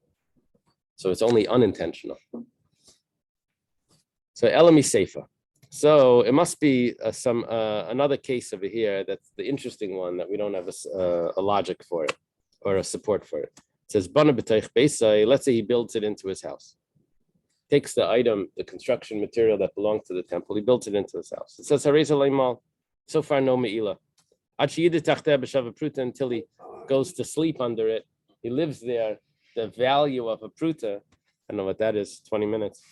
So it's only unintentional. So Elami Seifa. So it must be another case over here that's the interesting one that we don't have a logic for it or a support for it. It says, Bana b'teich beisai, let's say he builds it into his house. Takes the item, the construction material that belonged to the temple, he built it into his house. It says, Hareza leimal, so far no me'ila. Until he goes to sleep under it, he lives there. The value of a pruta, I don't know what that is, 20 minutes.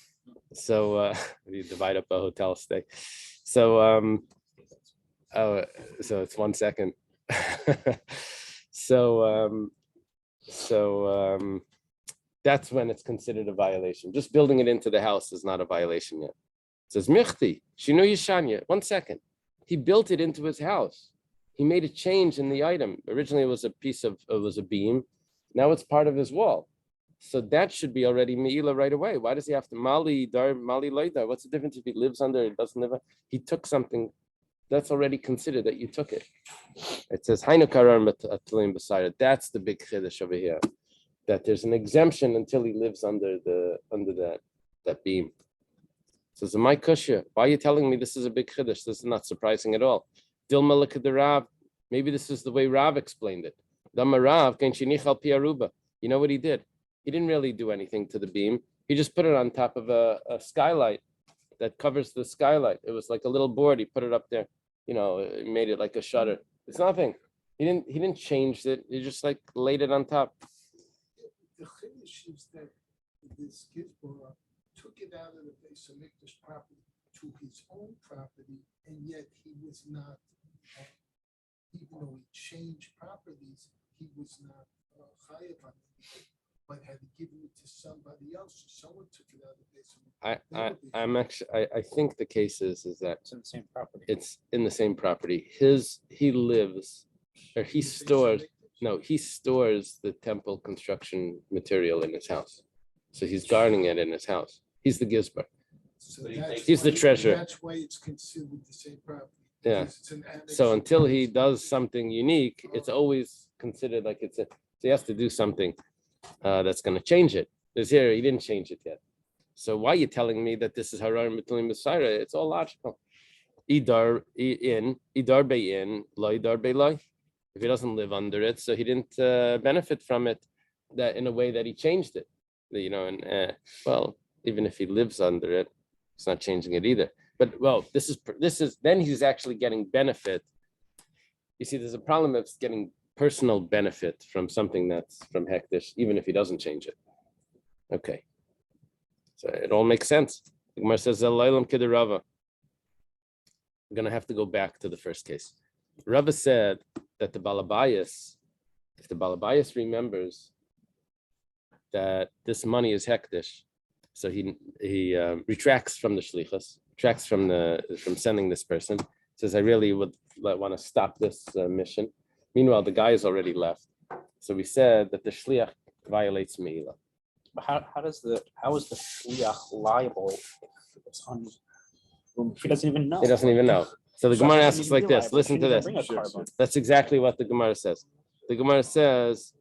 So you divide up a hotel stay. So so it's 1 second. So that's when it's considered a violation. Just building it into the house is not a violation yet. It says Michti, Shinu Yishanya. 1 second. He built it into his house. He made a change in the item. Originally it was a beam. Now it's part of his wall. So that should be already Me'ila right away. Why does he have to Mali Loidar? What's the difference if he lives under it, doesn't live? He took something that's already considered that you took it. It says Hainu Karar Atlim Basara. That's the big chiddush over here. That there's an exemption until he lives under that beam. It says, my kushya, why are you telling me this is a big chiddush? This is not surprising at all. Dilma Rav. Maybe this is the way Rav explained it. Rav, you know what he did? He didn't really do anything to the beam. He just put it on top of a skylight that covers the skylight. It was like a little board. He put it up there. made it like a shutter. It's nothing. He didn't change it. He just like laid it on top. The chiddush is that this Gizbora took it out of the base of Mikdash property to his own property, and yet he was not, even though he changed properties, he was not chayav on anything, but had given it to somebody else. So someone took it out of the base of Mikdash. I think the case is that It's in the same property. it's in the same property. He lives, or he stores. No, he stores the temple construction material in his house. So he's guarding it in his house. He's the gizbar. So that's He's the why- treasurer. That's why it's considered the same property. Yeah. because it's an annex So of until the he base. does something unique, it's always considered like so he has to do something that's going to change it. This here, he didn't change it yet. So why are you telling me that this is Harar Mitulim Messiah? It's all logical. Idar bein, loy idar beloy. If he doesn't live under it, so he didn't benefit from it that in a way that he changed it. Well, even if he lives under it, it's not changing it either. But this is then he's actually getting benefit. You see, there's a problem of getting personal benefit from something that's from hektish, even if he doesn't change it. Okay, so it all makes sense. The Gemara says, "Elaylam kiderava." We're gonna have to go back to the first case. Rava said that the balabayas, if the balabayas remembers that this money is hektish, so he retracts from the shlichus, retracts from sending this person. Says, I really would want to stop this mission. Meanwhile, the guy has already left. So we said that the shliach violates Mila. But how is the shliach liable if he doesn't even know? He doesn't even know. So the So Gemara he asks shouldn't like even be this. liable. Listen to He this. shouldn't even bring a carbon. That's exactly what the Gemara says. The Gemara says,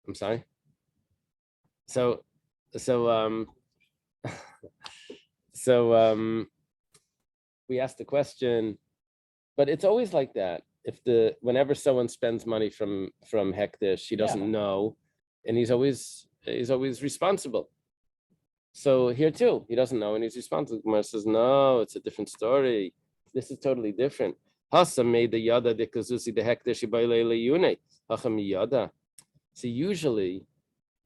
I'm sorry. So we asked the question, but it's always like that. Whenever someone spends money from hektish, he doesn't know, and he's always responsible. So here too, he doesn't know and he's responsible. Gemara says, no, it's a different story. This is totally different. Hasa made the yada de kazusi de hektish ibayle hacham yada. So usually,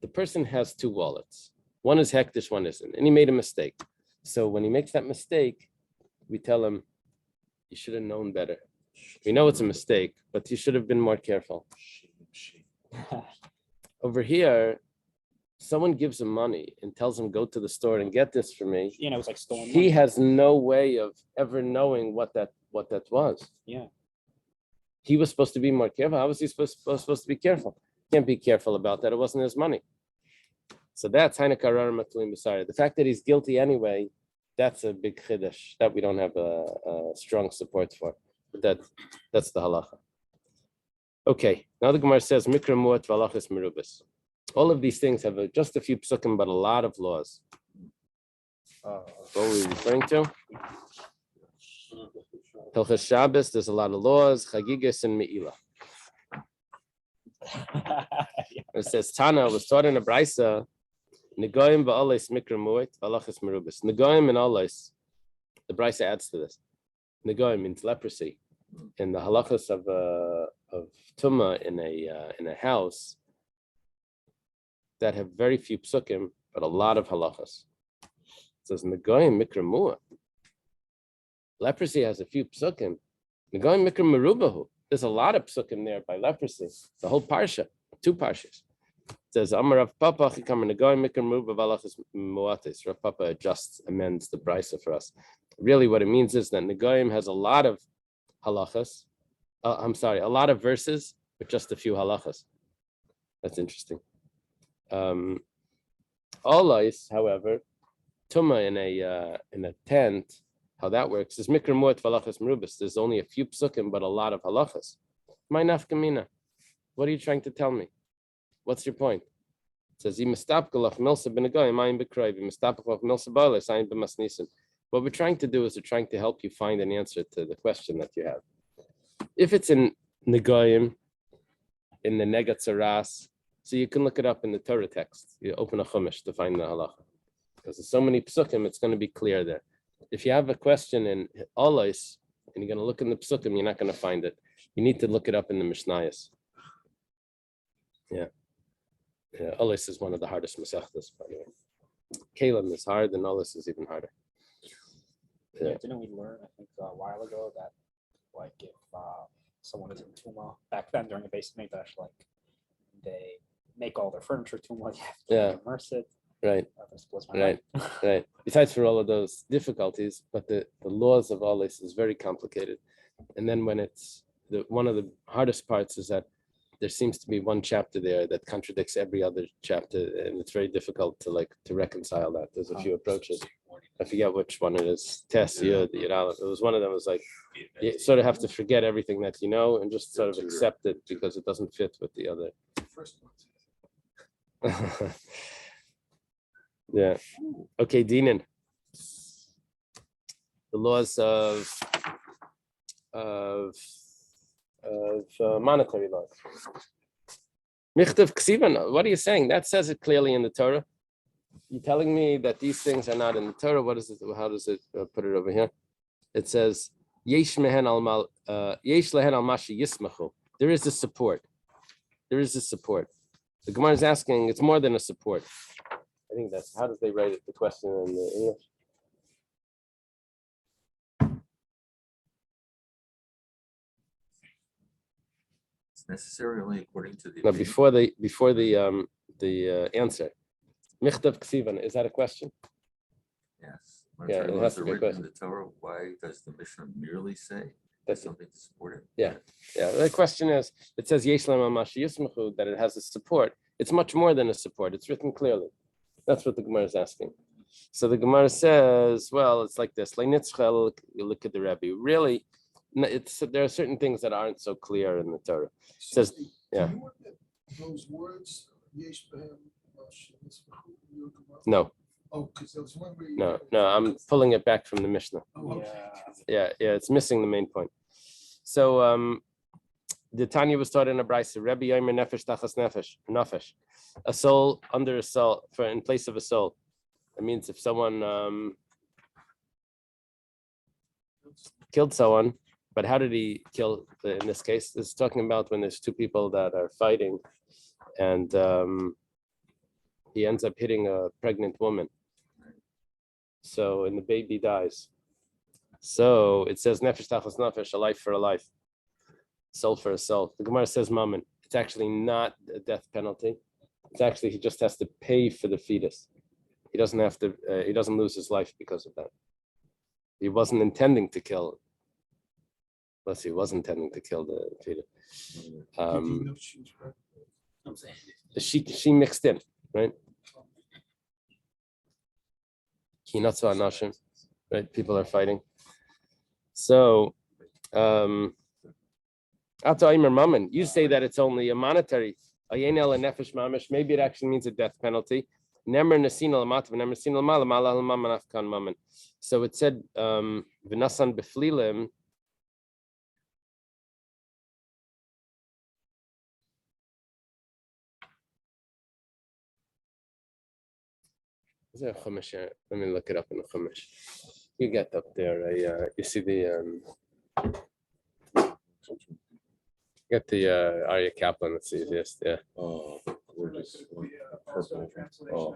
the person has two wallets. One is hektish, one isn't, and he made a mistake. So when he makes that mistake, we tell him, you should have known better. We know it's a mistake, but you should have been more careful. Over here, someone gives him money and tells him, go to the store and get this for me. It was like stolen He money. has no way of ever knowing what that was. Yeah. He was supposed to be more careful. How was he supposed to be careful? Can't be careful about that. It wasn't his money. So that's Hainakarar Matlim Basari. The fact that he's guilty anyway, that's a big chiddush that we don't have a strong support for. But that's the halacha. Okay, now the Gemara says Mikra Muat Valachis Merubis. All of these things have just a few psukim, but a lot of laws. What are we referring to? Hilchas Shabbos, there's a lot of laws. Chagigah and Mila. It says Tana was taught in a brisa. Negoim ba'alais mikra mu'it valachis merubis. Negoim and alais. The brisa adds to this. Negoim means leprosy. In the halachas of tumah in a house that have very few psukim, but a lot of halachas. It says negoim mikra mu'it. Leprosy has a few psukim. Negoim mikra merubahu. There's a lot of psukim there by leprosy. The whole parsha, 2 parshas. It says, Amar Rav Papa, Rav Papa amends the brisa for us. Really what it means is that Negoim has a lot of halachas. A lot of verses, but just a few halachas. That's interesting. Alais, however, Tuma in a tent, how that works is Mikra Muat Valachas Merubis. There's only a few psukim, but a lot of halachas. My nafkamina. What are you trying to tell me? What's your point? It says, what we're trying to do is we're trying to help you find an answer to the question that you have. If it's in Negoyim, in the Negatzaras, so you can look it up in the Torah text. You open a Chumash to find the halacha. because there's so many psukim, it's going to be clear there. If you have a question in Olos and you're going to look in the psukim, you're not going to find it. You need to look it up in the Mishnayos. Yeah, Olos is one of the hardest masechtas, by the way. Kalim is hard, and Olos is even harder. Yeah. Didn't we learn, I think, a while ago that, like, if someone is in Tuma back then during the basic Mikdash, like, they make all their furniture Tuma, you have to immerse it. Right. This blows my mind. Right. Besides for all of those difficulties, but the laws of Olos is very complicated. And then when it's one of the hardest parts is that there seems to be one chapter there that contradicts every other chapter, and it's very difficult to reconcile that. There's a few approaches. I forget which one it is. Tess, Yud, Yud. It was one of them. Was like you sort of have to forget everything that you know and just sort of accept it because it doesn't fit with the other. Yeah. Okay, Dinan. The laws of monetary laws. Michtav Ksivan, what are you saying? That says it clearly in the Torah. You're telling me that these things are not in the Torah. What is it? How does it put it over here? It says, Yesh lehen al mashi yismachu. There is a support. There is a support. The Gemara is asking, it's more than a support. I think that's, how does they write it, the question in the English? Necessary only according to the. No, before the answer. Michtav Ksivan, is that a question? Yes. Yeah, it has to be a written in question. the Torah. Why does the Mishnah merely say That's something to support it? Yeah. The question is, it says Yesh lehen al mashi yismachu, that it has a support. It's much more than a support. It's written clearly. That's what the Gemara is asking. So the Gemara says, well, it's like this. You look at the Rebbe. Really, there are certain things that aren't so clear in the Torah. It says, yeah. Those words, yesh behem, No. Oh, because there was one where No, I'm pulling it back from the Mishnah. Oh, okay. Yeah, it's missing the main point. So the Tanya was taught in a brayso. Rebbe Yomi nefesh tachas nefesh, a soul under a soul, in place of a soul. That means if someone killed someone, but how did he kill? In this case, this is talking about when there's two people that are fighting, and he ends up hitting a pregnant woman. So, and the baby dies. So it says nefesh tachas nefesh, a life for a life, soul for a soul. The Gemara says mammon. It's actually not a death penalty. It's actually, he just has to pay for the fetus. He doesn't have to. He doesn't lose his life because of that. He wasn't intending to kill. Unless he was intending to kill the fetus. She mixed in, right? Kinatsu anashim, right? People are fighting. So, Ato Aimer Mammon, you say that it's only a monetary. Maybe it actually means a death penalty. So it said, V'nasan beflilim. Is there a chumash here? Let me look it up in the chumash. You get up there. You see the get the Arya Kaplan. It's easiest. Yeah. Oh, gorgeous. Purple. Oh,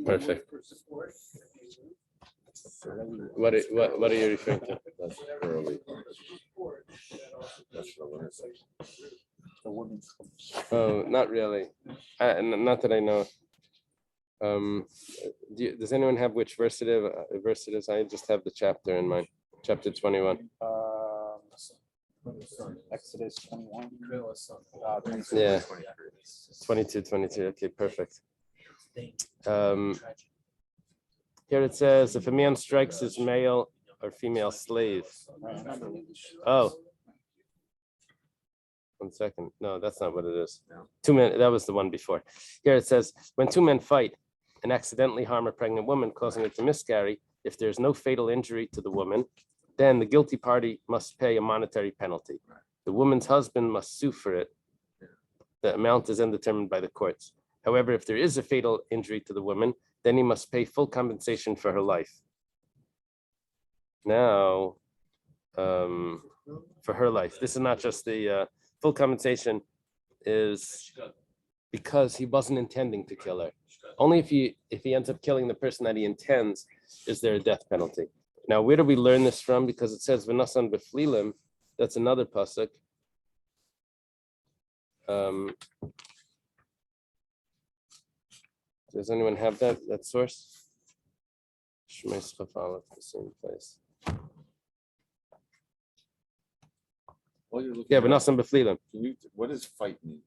Perfect. What are you referring to? that's early. That's what I want to say. The woman's. Oh, not really. Not that I know. Does anyone have which verse it is? I just have the chapter in mind. Chapter 21. Exodus 21. Yeah. 22. Okay, perfect. Here it says, if a man strikes his male or female slave. Oh. 1 second. No, that's not what it is. Two men. That was the one before. Here it says, when two men fight and accidentally harm a pregnant woman, causing it to miscarry, if there's no fatal injury to the woman, then the guilty party must pay a monetary penalty. The woman's husband must sue for it. The amount is then determined by the courts. However, if there is a fatal injury to the woman, then he must pay full compensation for her life. Now, for her life, this is not just the full compensation is because he wasn't intending to kill her. Only if he ends up killing the person that he intends is there a death penalty. Now, where do we learn this from? Because it says v'nasan b'flilim. That's another pasuk. Does anyone have that source? Shmei Schafal, the same place. While you're looking Yeah, at it, v'nasan b'flilim. what does fight mean?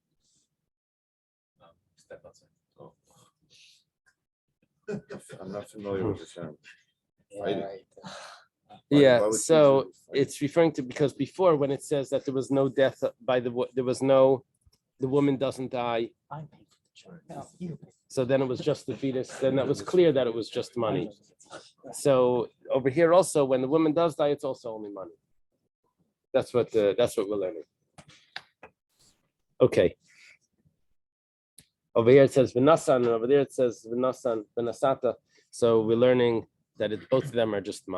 Step outside. Oh. I'm not familiar with the term. Fighting. right. Why Yeah, would you so do fighting? it's referring to, because before when it says that there was no death the woman doesn't die. I'm paying for the child. No, you pay. So then it was just the fetus. Then that was clear that it was just money. So over here also, when the woman does die, it's also only money. That's what we're learning. Okay. Over here it says v'nasan, and over there it says v'nasata. So we're learning that both of them are just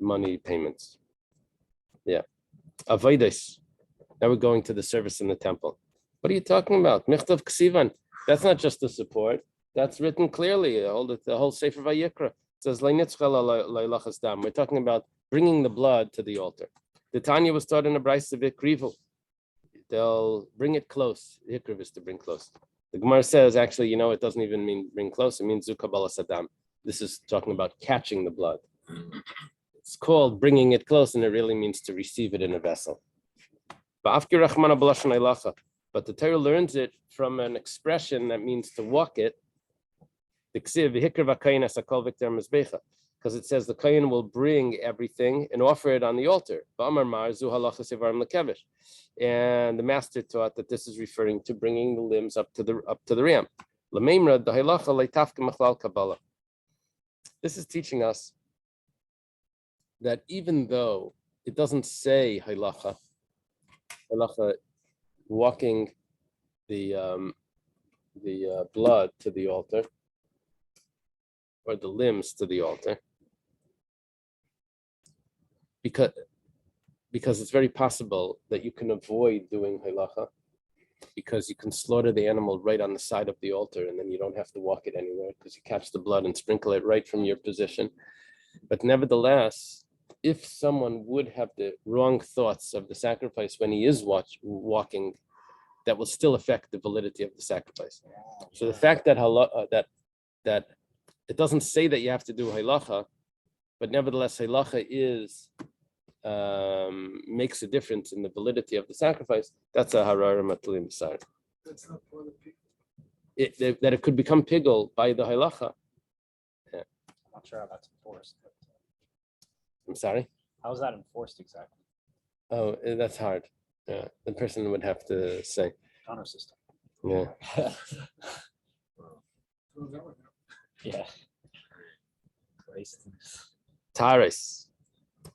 money payments. Yeah. Avodas. Now we're going to the service in the temple. What are you talking about? Michtav ksivan. That's not just the support. That's written clearly. The whole Sefer Vayikra. It says we're talking about bringing the blood to the altar. The Tanya was taught in a brayso of ikrivu. They'll bring it close. Ikriv is to bring close. The Gemara says, actually, it doesn't even mean bring close. It means zu Kabbalah sadam. This is talking about catching the blood. It's called bringing it close, and it really means to receive it in a vessel. But the Torah learns it from an expression that means to walk it. Because it says the kohen will bring everything and offer it on the altar. And the master taught that this is referring to bringing the limbs up to the ram. This is teaching us that even though it doesn't say halacha walking the blood to the altar or the limbs to the altar, because it's very possible that you can avoid doing halacha, because you can slaughter the animal right on the side of the altar, and then you don't have to walk it anywhere because you catch the blood and sprinkle it right from your position. But nevertheless, if someone would have the wrong thoughts of the sacrifice when he is walking, that will still affect the validity of the sacrifice. So the fact that that it doesn't say that you have to do halacha, but nevertheless halacha makes a difference in the validity of the sacrifice. That's a harara matlim b'sar. That's not part of people. That it could become pigul by the halacha. I'm not sure how that's enforced. I'm sorry. How is that enforced exactly? Oh, that's hard. Yeah, the person would have to say. Honor system. Yeah. Throw that one out. Yeah. Christ. Taris,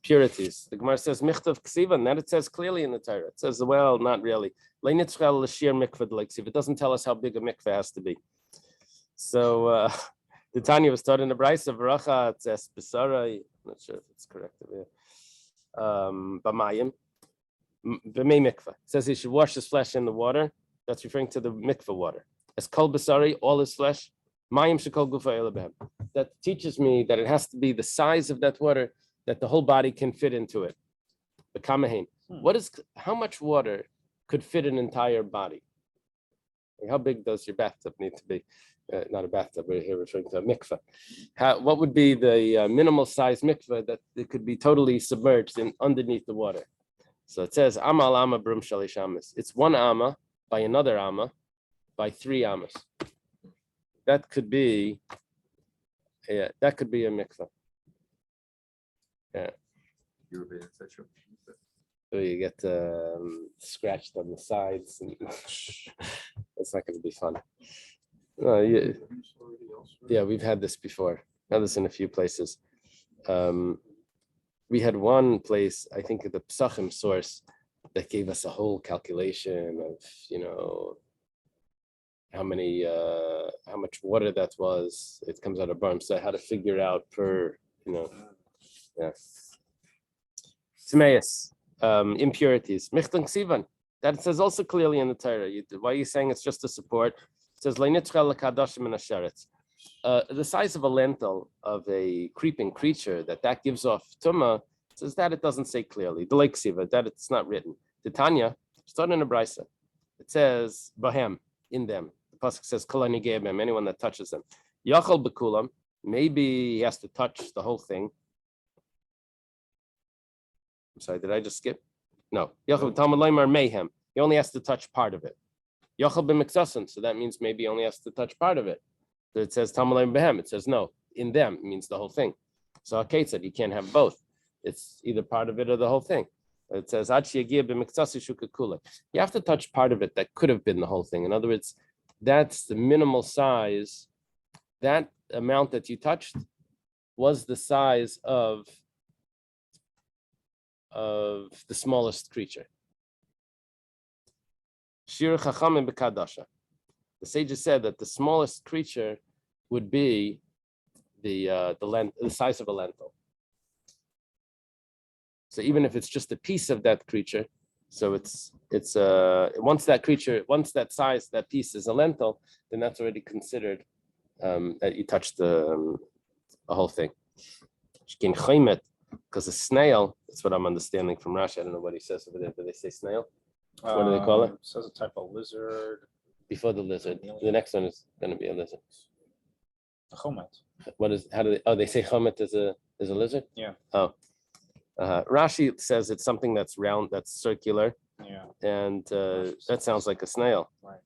purities. The Gemara says michtav ksivan. That it says clearly in the Torah. It says, well, not really. Leinitzchel l'shir mikvah d'leiksiv. It doesn't tell us how big a mikvah has to be. So the Tanya was taught in the brayso of V'racha. It says besara. I'm not sure if it's correct over here. B'mayim. B'mei mikvah. It says he should wash his flesh in the water. That's referring to the mikvah water. As kol besari, all his flesh. Mayim shekol gufa elabehem. That teaches me that it has to be the size of that water that the whole body can fit into it. The kamahin. How much water could fit an entire body? Like how big does your bathtub need to be? Not a bathtub, we're here referring to a mikvah. What would be the minimal size mikvah that it could be totally submerged in underneath the water? So it says amal ama brum shalish amas. It's one amma by another amma by 3 amas. That could be a mikvah. Yeah. You're a bit in such a. So you get scratched on the sides, and it's not going to be fun. No, yeah, we've had this before. Had this in a few places. We had one place, I think, the Psachim source that gave us a whole calculation of, how much water that was. It comes out of berm. So I had to figure out per, yeah. Timaeus, impurities. Michtan ksivan. That says also clearly in the Torah. Why are you saying it's just a support? It says the size of a lentil of a creeping creature that gives off tuma. Says that it doesn't say clearly. The lake siva that it's not written. Titania, starting in a brisa. It says bahem, in them. The pasuk says kolani gebem, anyone that touches them. Yachal bekulam, maybe he has to touch the whole thing. I'm sorry, did I just skip? No. Yachal b'talmud leimar mayhem. He only has to touch part of it. Yachal b'miksasan, so that means maybe he only has to touch part of it. So it says talmud leimar behem. It says no, in them means the whole thing. So Kate said you can't have both. It's either part of it or the whole thing. It says you have to touch part of it that could have been the whole thing. In other words, that's the minimal size. That amount that you touched was the size of the smallest creature. Shir Chachamim b'Kadasha. The sages said that the smallest creature would be the size of a lentil. So even if it's just a piece of that creature, so it's once that size, that piece is a lentil, then that's already considered that you touched the whole thing. Because a snail, that's what I'm understanding from Rashi. I don't know what he says over there. Do they say snail? What do they call it? It says a type of lizard. Before the lizard. The next one is going to be a lizard. A chomet. They say chomet is a lizard? Yeah. Oh. Rashi says it's something that's round, that's circular. Yeah. And that sounds like a snail. Right.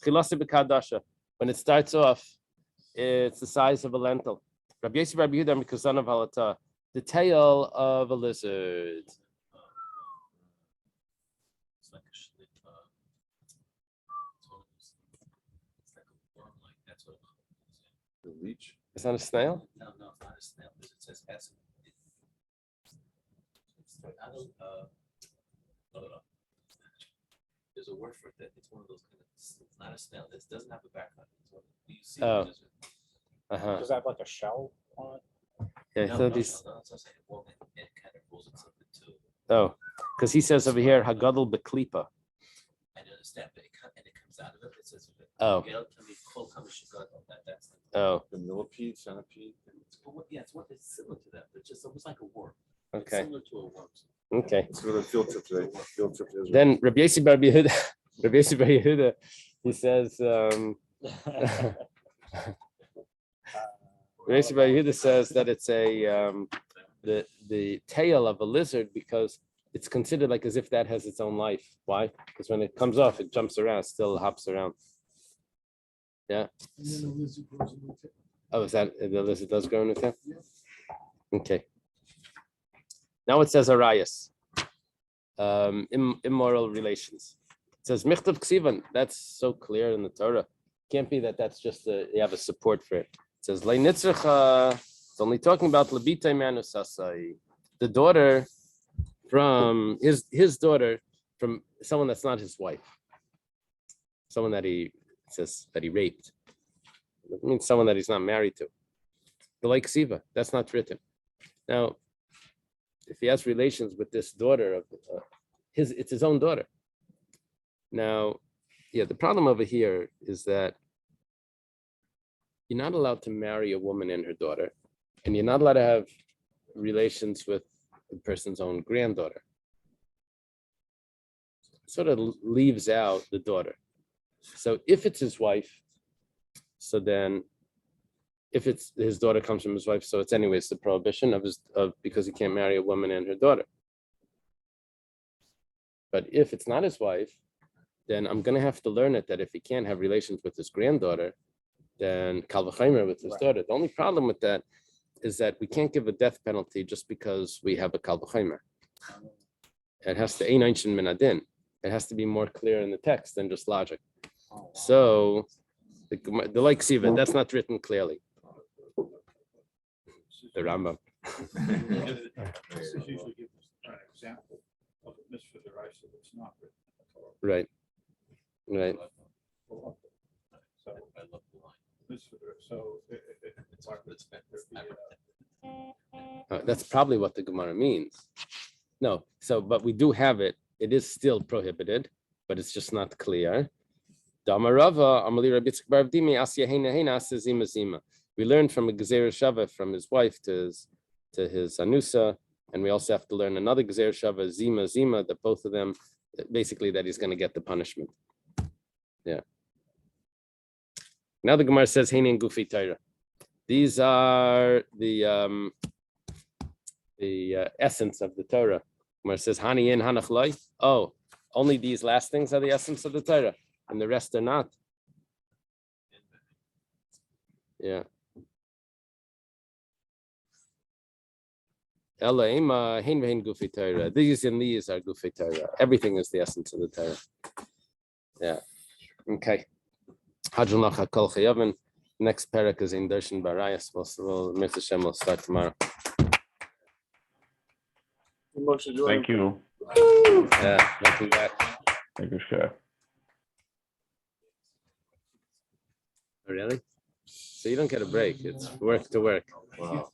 Chilasi b'Kadasha. When it starts off, it's the size of a lentil. Rabbi Yossi Bar Yehuda Mikuzan of Halata, the tail of a lizard. It's like a shlipa. It's like a worm, like that's what The leech. It's not a snail? No, it's not a snail. Because it says acid. I don't. No. There's a word for it. That it's one of those kind of. It's not a snail. It doesn't have a background. It's one. You see. Oh. Does that have like a shell on it? Yeah, No, so no, these. no, it's not saying. Well, it kind of rolls itself into. Oh, because he says over here, Hagadol Beklipa. I understand, but it comes out of it. It says. Oh. That's. Oh, The millipede, centipede. Yeah, it's similar to that, but it's just almost like a worm. It's okay. similar to a worm. Okay. Let's go to the field trip today. Field trip to Israel. Then Rabbi Yossi Bar Yehuda, he says, Rabbi Yossi Bar Yehuda says that it's the tail of a lizard because it's considered like as if that has its own life. Why? Because when it comes off, it jumps around, still hops around. Yeah. And then the lizard grows in the tail. Oh, is that the lizard does grow in the tail? Yeah. Okay. Now it says Arias. Immoral relations. It says Michtav Ksivan. That's so clear in the Torah. Can't be that that's just you have a support for it. It says Lei Nitzracha. It's only talking about Labitay Manusasai, the daughter from his daughter from someone that's not his wife, someone that he says that he raped. It means someone that he's not married to. The like Siva, that's not written. Now, if he has relations with this daughter of it's his own daughter. Now, yeah, the problem over here is that you're not allowed to marry a woman and her daughter, and you're not allowed to have relations with the person's own granddaughter. Sort of leaves out the daughter. So if it's his wife, so then if it's his daughter comes from his wife, so it's anyways the prohibition of because he can't marry a woman and her daughter. But if it's not his wife, then I'm going to have to learn it that if he can't have relations with his granddaughter, then Kal v'chomer with his daughter. The only problem with that is that we can't give a death penalty just because we have a Kal v'chomer. It has to einanchin min adin. It has to be more clear in the text than just logic. So the like Siva, that's not written clearly. The Rambam. This is usually given an example of a mitzvah deraisa that's not written in the Right. Right. So I love the line. this, so It's hard, but it's better. That's probably what the Gemara means. No, so but we do have it. It is still prohibited, but it's just not clear. We learned from a Gezer Shava from his wife to his Anusa, and we also have to learn another Gezer Shava, Zima, that both of them, basically that he's going to get the punishment. Yeah. Now the Gemara says, Heinin Gufi Torah. These are the essence of the Torah. Gemara says, Hani in Hanachloi. Oh, only these last things are the essence of the Torah, and the rest are not. Yeah. Ella Ema Hein Vein Gufi Torah. These and these are Gufi Torah. Everything is the essence of the Torah. Yeah. Okay. Hadron Kol Chayavin. Next parak is in Darshan Barayas. We'll Mr. Shem will start tomorrow. Thank you. Yeah, welcome back. Thank you, Chef. Oh, really? So you don't get a break. It's work to work. Wow.